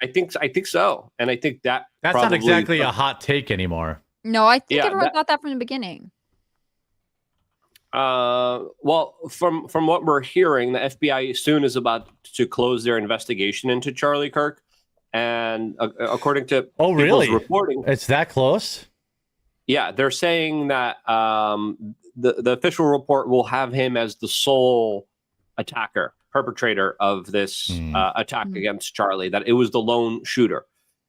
I think so. And I think that's not exactly a hot take anymore. No, I think everyone thought that from the beginning. Well, from what we're hearing, the FBI soon is about to close their investigation into Charlie Kirk. And according to people's reporting, it's that close. Yeah, they're saying that the official report will have him as the sole perpetrator of this attack against Charlie. That it was the lone shooter.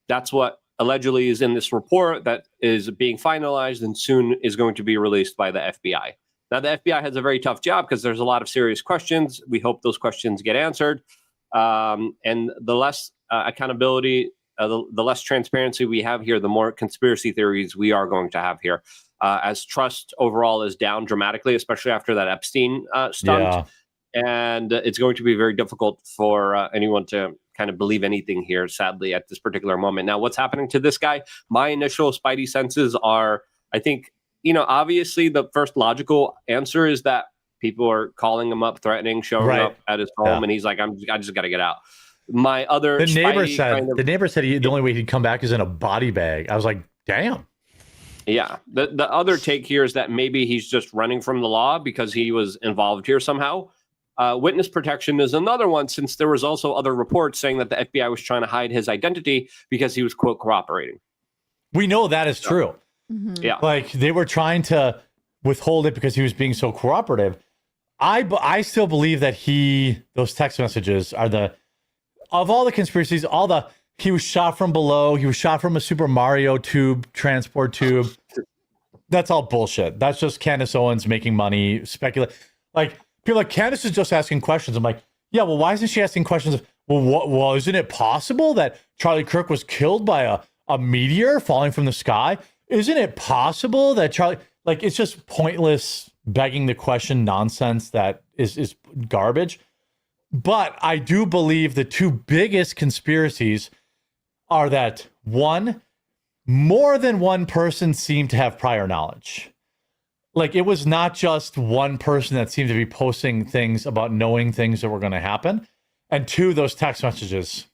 That's what allegedly is in this report that is being finalized and soon is going to be released by the FBI. Now, the FBI has a very tough job because there's a lot of serious questions. We hope those questions get answered. And the less accountability, the less transparency we have here, the more conspiracy theories we are going to have here. As trust overall is down dramatically, especially after that Epstein stunt. Yeah. And it's going to be very difficult for anyone to kind of believe anything here, sadly, at this particular moment. Now, what's happening to this guy? My initial spidey senses are, I think, obviously the first logical answer is that people are calling him up, threatening, showing up at his home, and he's like, I just got to get out. My other the neighbor said the only way he'd come back is in a body bag. I was like, damn. Yeah. The other take here is that maybe he's just running from the law because he was involved here somehow. Witness protection is another one, since there was also other reports saying that the FBI was trying to hide his identity because he was, quote, cooperating. We know that is true. Mm-hmm. Yeah. Like they were trying to withhold it because he was being so cooperative. I still believe that those text messages are of all the conspiracies, he was shot from below. He was shot from a Super Mario transport tube. That's all bullshit. That's just Candace Owens making money, speculate. Like people are like, Candace is just asking questions. I'm like, yeah, well, why isn't she asking questions? Well, isn't it possible that Charlie Kirk was killed by a meteor falling from the sky? Isn't it possible that Charlie, like, it's just pointless begging the question nonsense that is garbage. But I do believe the two biggest conspiracies are that, one, more than one person seemed to have prior knowledge. Like, it was not just one person that seemed to be posting things about knowing things that were going to happen. And two, those text messages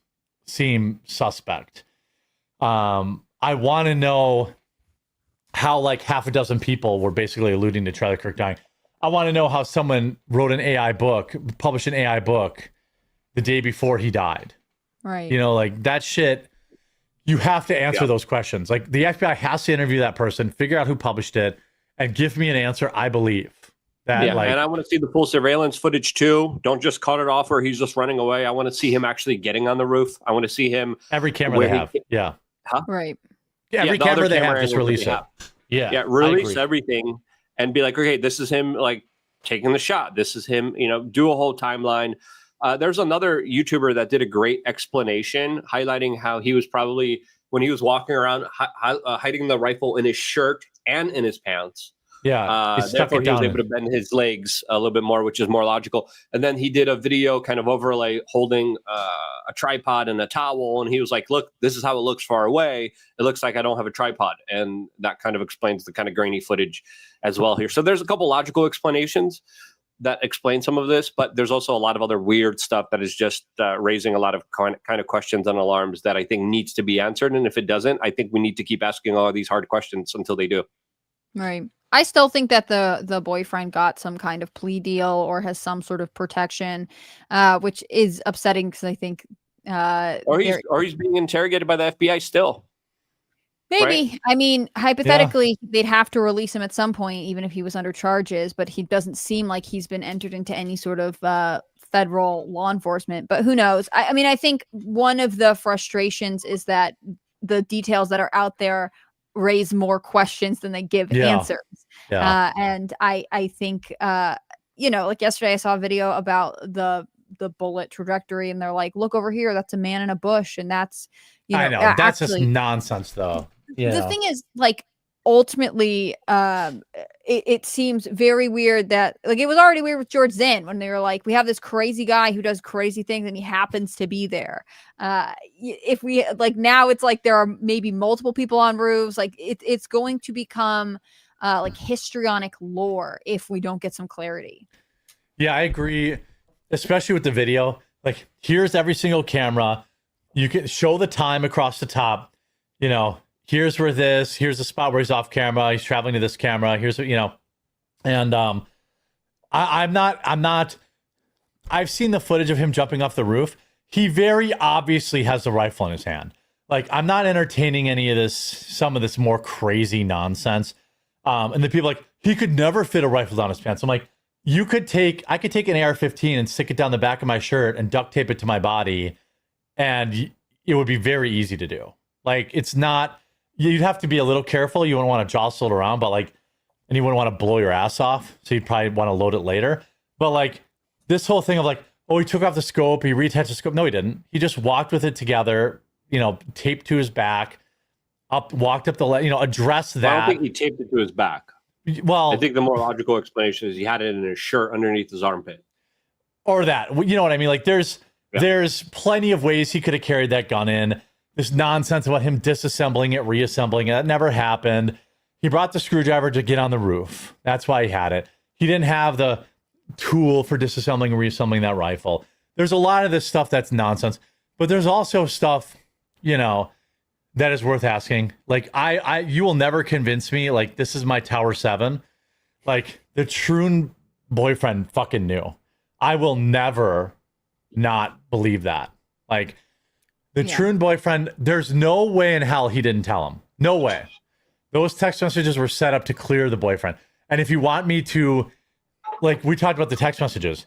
seem suspect. I want to know how like half a dozen people were basically alluding to Charlie Kirk dying. I want to know how someone published an AI book the day before he died. Right. Like that shit, you have to answer those questions. Like the FBI has to interview that person, figure out who published it, and give me an answer. I believe that. Yeah, and I want to see the full surveillance footage too. Don't just cut it off where he's just running away. I want to see him actually getting on the roof. I want to see him. Every camera they have. Yeah. Huh? Right. Yeah, every camera they have, just release it. Yeah, release everything and be like, okay, this is him like taking the shot. This is him, do a whole timeline. There's another YouTuber that did a great explanation highlighting how he was probably, when he was walking around, hiding the rifle in his shirt and in his pants. Yeah. Therefore, he was able to bend his legs a little bit more, which is more logical. And then he did a video kind of overlay holding a tripod and a towel. And he was like, look, this is how it looks far away. It looks like I don't have a tripod. And that kind of explains the kind of grainy footage as well here. So there's a couple logical explanations that explain some of this, but there's also a lot of other weird stuff that is just raising a lot of kind of questions and alarms that I think needs to be answered. And if it doesn't, I think we need to keep asking all of these hard questions until they do. Right. I still think that the boyfriend got some kind of plea deal or has some sort of protection, which is upsetting because I think or he's being interrogated by the FBI still. Maybe. Right? I mean, hypothetically, they'd have to release him at some point, even if he was under charges, but he doesn't seem like he's been entered into any sort of federal law enforcement. But who knows? I mean, I think one of the frustrations is that the details that are out there raise more questions than they give answers. Yeah. And I think, like yesterday I saw a video about the bullet trajectory, and they're like, look over here, that's a man in a bush, and that's, I know that's just nonsense though. Yeah. The thing is, like, ultimately, it seems very weird that, like, it was already weird with George Zinn when they were like, we have this crazy guy who does crazy things and he happens to be there. If we, like, now it's like there are maybe multiple people on roofs, like it's going to become like histrionic lore if we don't get some clarity. Yeah, I agree, especially with the video. Like, here's every single camera. You can show the time across the top, here's the spot where he's off camera. He's traveling to this camera. Here's what, and I've seen the footage of him jumping off the roof. He very obviously has the rifle in his hand. Like, I'm not entertaining some of this more crazy nonsense. And the people like, he could never fit a rifle down his pants. I'm like, I could take an AR-15 and stick it down the back of my shirt and duct tape it to my body, and it would be very easy to do. Like, it's not, you'd have to be a little careful. You wouldn't want to jostle it around, but and you wouldn't want to blow your ass off. So you'd probably want to load it later. But this whole thing of he took off the scope, he reattached the scope. No, he didn't. He just walked with it together, taped to his back, walked up the, addressed that. I don't think he taped it to his back. Well, I think the more logical explanation is he had it in his shirt underneath his armpit. Or that, you know what I mean? Like, there's plenty of ways he could have carried that gun in. This nonsense about him disassembling it, reassembling it, that never happened. He brought the screwdriver to get on the roof. That's why he had it. He didn't have the tool for disassembling and reassembling that rifle. There's a lot of this stuff that's nonsense, but there's also stuff, that is worth asking. Like, you will never convince me, like, this is my Tower 7. Like, the Troon boyfriend fucking knew. I will never not believe that. Like, the Troon boyfriend, there's no way in hell he didn't tell him. No way. Those text messages were set up to clear the boyfriend. And if you want me to, like, we talked about the text messages,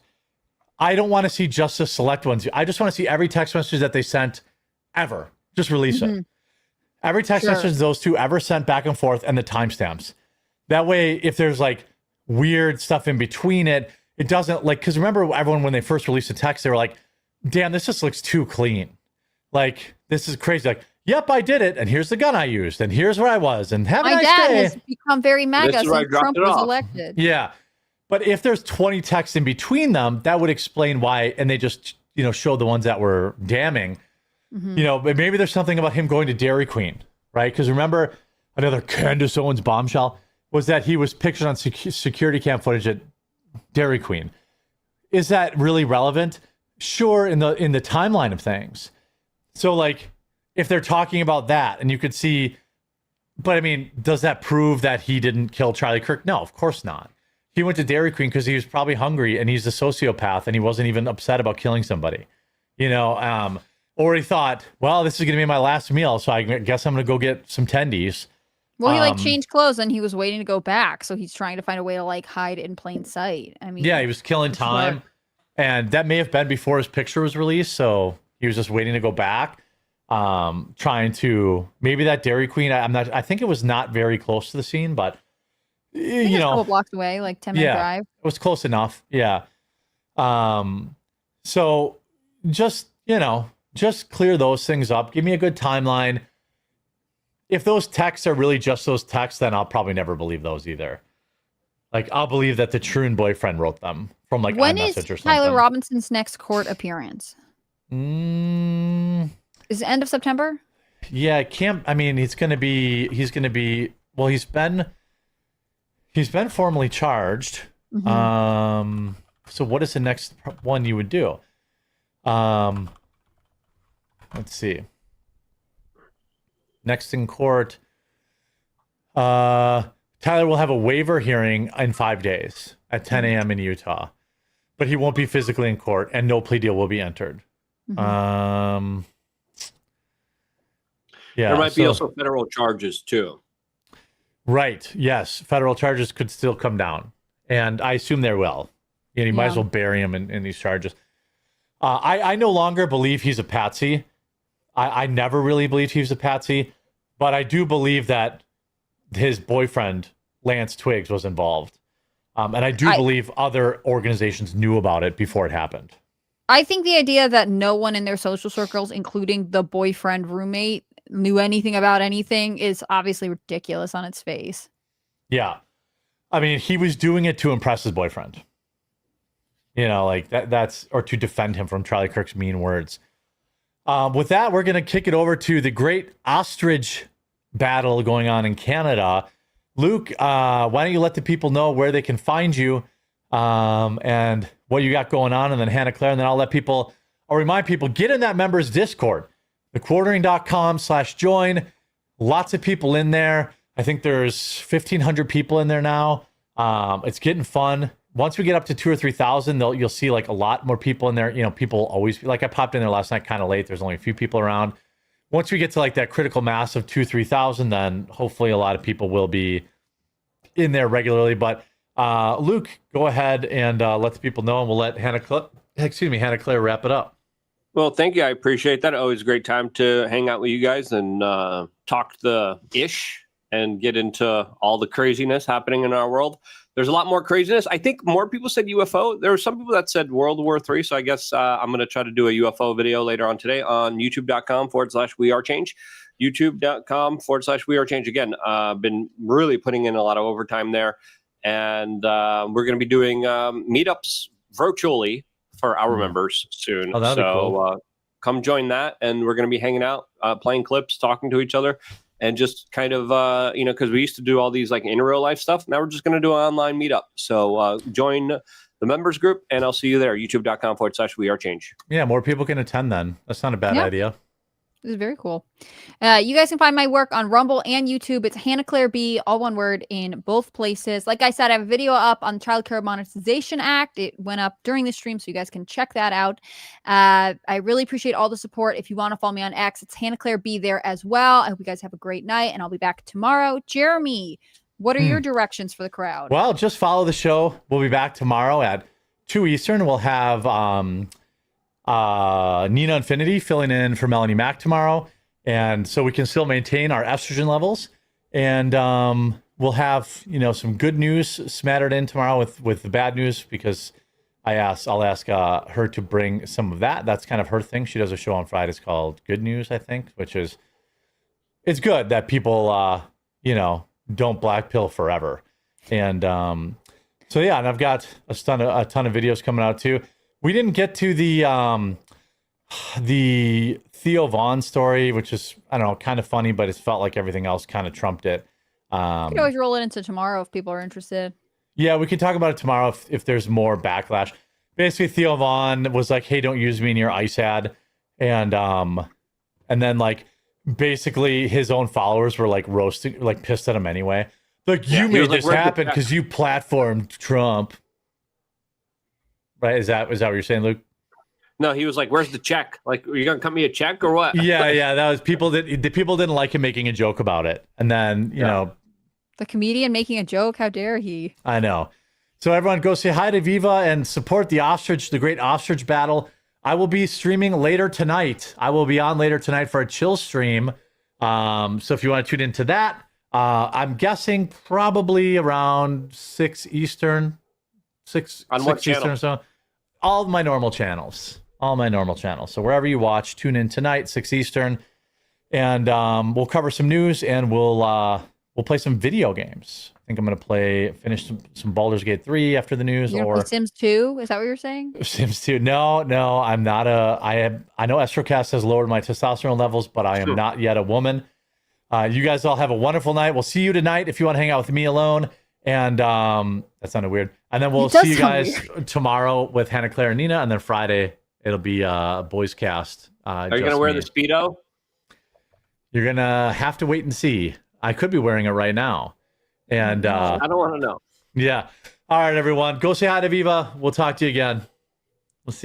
I don't want to see just the select ones. I just want to see every text message that they sent ever. Just release it. Every text message those two ever sent back and forth, and the timestamps. That way, if there's weird stuff in between it, it doesn't, because remember everyone, when they first released the text, they were like, damn, this just looks too clean. Like, this is crazy. Like, yep, I did it, and here's the gun I used, and here's where I was, and have a nice day. My dad has become very MAGA since Trump was elected. Yeah. But if there's 20 texts in between them, that would explain why, and they just, showed the ones that were damning. Maybe there's something about him going to Dairy Queen, right? Because remember, another Candace Owens bombshell was that he was pictured on security cam footage at Dairy Queen. Is that really relevant? Sure, in the timeline of things. So, if they're talking about that, and you could see, but I mean, does that prove that he didn't kill Charlie Kirk? No, of course not. He went to Dairy Queen because he was probably hungry, and he's a sociopath, and he wasn't even upset about killing somebody. Or he thought, well, this is going to be my last meal, so I guess I'm going to go get some tendies. Well, he changed clothes and he was waiting to go back, so he's trying to find a way to hide in plain sight. I mean, yeah, he was killing time, and that may have been before his picture was released, so he was just waiting to go back, trying to, maybe that Dairy Queen. I think it was not very close to the scene, but a couple blocks away, 10-minute drive. It was close enough. Yeah. So just clear those things up. Give me a good timeline. If those texts are really just those texts, then I'll probably never believe those either. I'll believe that the Troon boyfriend wrote them from when iMessage is or something. Tyler Robinson's next court appearance? Is it end of September? Yeah, he's going to be, well, he's been formally charged. So what is the next one you would do? Let's see. Next in court, Tyler Tyler will have a waiver hearing in 5 days at 10 a.m. in Utah, but he won't be physically in court, and no plea deal will be entered. Yeah, there might be also federal charges too. Right. Yes, federal charges could still come down, and I assume there will. You might as well bury him in these charges. I no longer believe he's a patsy. I never really believed he was a patsy, but I do believe that his boyfriend, Lance Twiggs, was involved. And I do believe other organizations knew about it before it happened. I think the idea that no one in their social circles, including the boyfriend roommate, knew anything about anything is obviously ridiculous on its face. Yeah. I mean, he was doing it to impress his boyfriend. Like that's, or to defend him from Charlie Kirk's mean words. With that, we're going to kick it over to the great ostrich battle going on in Canada. Luke, why don't you let the people know where they can find you and what you got going on, and then Hannah Claire, and then I'll remind people, get in that members Discord, thequartering.com/join. Lots of people in there. I think there's 1,500 people in there now. It's getting fun. Once we get up to 2,000 or 3,000, you'll see like a lot more people in there. People always, like, I popped in there last night kind of late. There's only a few people around. Once we get to like that critical mass of 2,000 or 3,000, then hopefully a lot of people will be in there regularly. But Luke, go ahead and let the people know, and we'll let Hannah Claire wrap it up. Well, thank you. I appreciate that. Always a great time to hang out with you guys and talk the ish and get into all the craziness happening in our world. There's a lot more craziness. I think more people said UFO. There were some people that said World War III. So I guess I'm going to try to do a UFO video later on today on youtube.com/wearechange. youtube.com/wearechange. Again, been really putting in a lot of overtime there. And we're going to be doing meetups virtually for our members soon. Oh, that'd be cool. Come join that. And we're going to be hanging out, playing clips, talking to each other. And just kind of, because we used to do all these like in real life stuff. Now we're just going to do an online meetup. So join the members group, and I'll see you there. youtube.com/wearechange. Yeah, more people can attend then. That's not a bad idea. This is very cool. You guys can find my work on Rumble and YouTube. It's Hannah Claire B, all one word, in both places. Like I said, I have a video up on the Child Care Monetization Act. It went up during the stream, so you guys can check that out. I really appreciate all the support. If you want to follow me on X, it's Hannah Claire B there as well. I hope you guys have a great night, and I'll be back tomorrow. Jeremy, what are your directions for the crowd? Well, just follow the show. We'll be back tomorrow at 2 Eastern. We'll have Nina Infinity filling in for Melanie Mack tomorrow, and so we can still maintain our estrogen levels, and we'll have some good news smattered in tomorrow with the bad news, because I'll ask her to bring some of that. That's kind of her thing. She does a show on Fridays called Good News, I think, which is, it's good that people don't black pill forever. And so yeah, and I've got a ton of videos coming out too. We didn't get to the Theo Vaughn story, which is, I don't know, kind of funny, but it felt like everything else kind of trumped it. You can always roll it into tomorrow if people are interested. Yeah, we can talk about it tomorrow if there's more backlash. Basically, Theo Vaughn was like, "Hey, don't use me in your ICE ad," and then like basically his own followers were like roasting, like pissed at him anyway. Like, you made this happen because you platformed Trump. Right? Is that what you're saying, Luke? No, he was like, "Where's the check? Like, are you gonna cut me a check or what?" Yeah. That was the people didn't like him making a joke about it, and then you know, the comedian making a joke. How dare he? I know. So everyone, go say hi to Viva and support the ostrich, the great ostrich battle. I will be streaming later tonight. I will be on later tonight for a chill stream. So if you want to tune into that, I'm guessing probably around 6 Eastern. 6 Eastern or so. All my normal channels. So wherever you watch, tune in tonight, 6 Eastern, and we'll cover some news, and we'll play some video games. I think I'm going to finish some Baldur's Gate 3 after the news. You're gonna play Sims 2? Is that what you're saying? Sims 2. No, I'm not I know Estrocast has lowered my testosterone levels, but I am not yet a woman. You guys all have a wonderful night. We'll see you tonight if you want to hang out with me alone. And that sounded weird. And then we'll see you guys tomorrow with Hannah Claire and Nina, and then Friday it'll be Boys Cast. Are you gonna wear the Speedo? You're gonna have to wait and see. I could be wearing it right now. And I don't want to know. Yeah. All right, everyone. Go say hi to Viva. We'll talk to you again. We'll see you.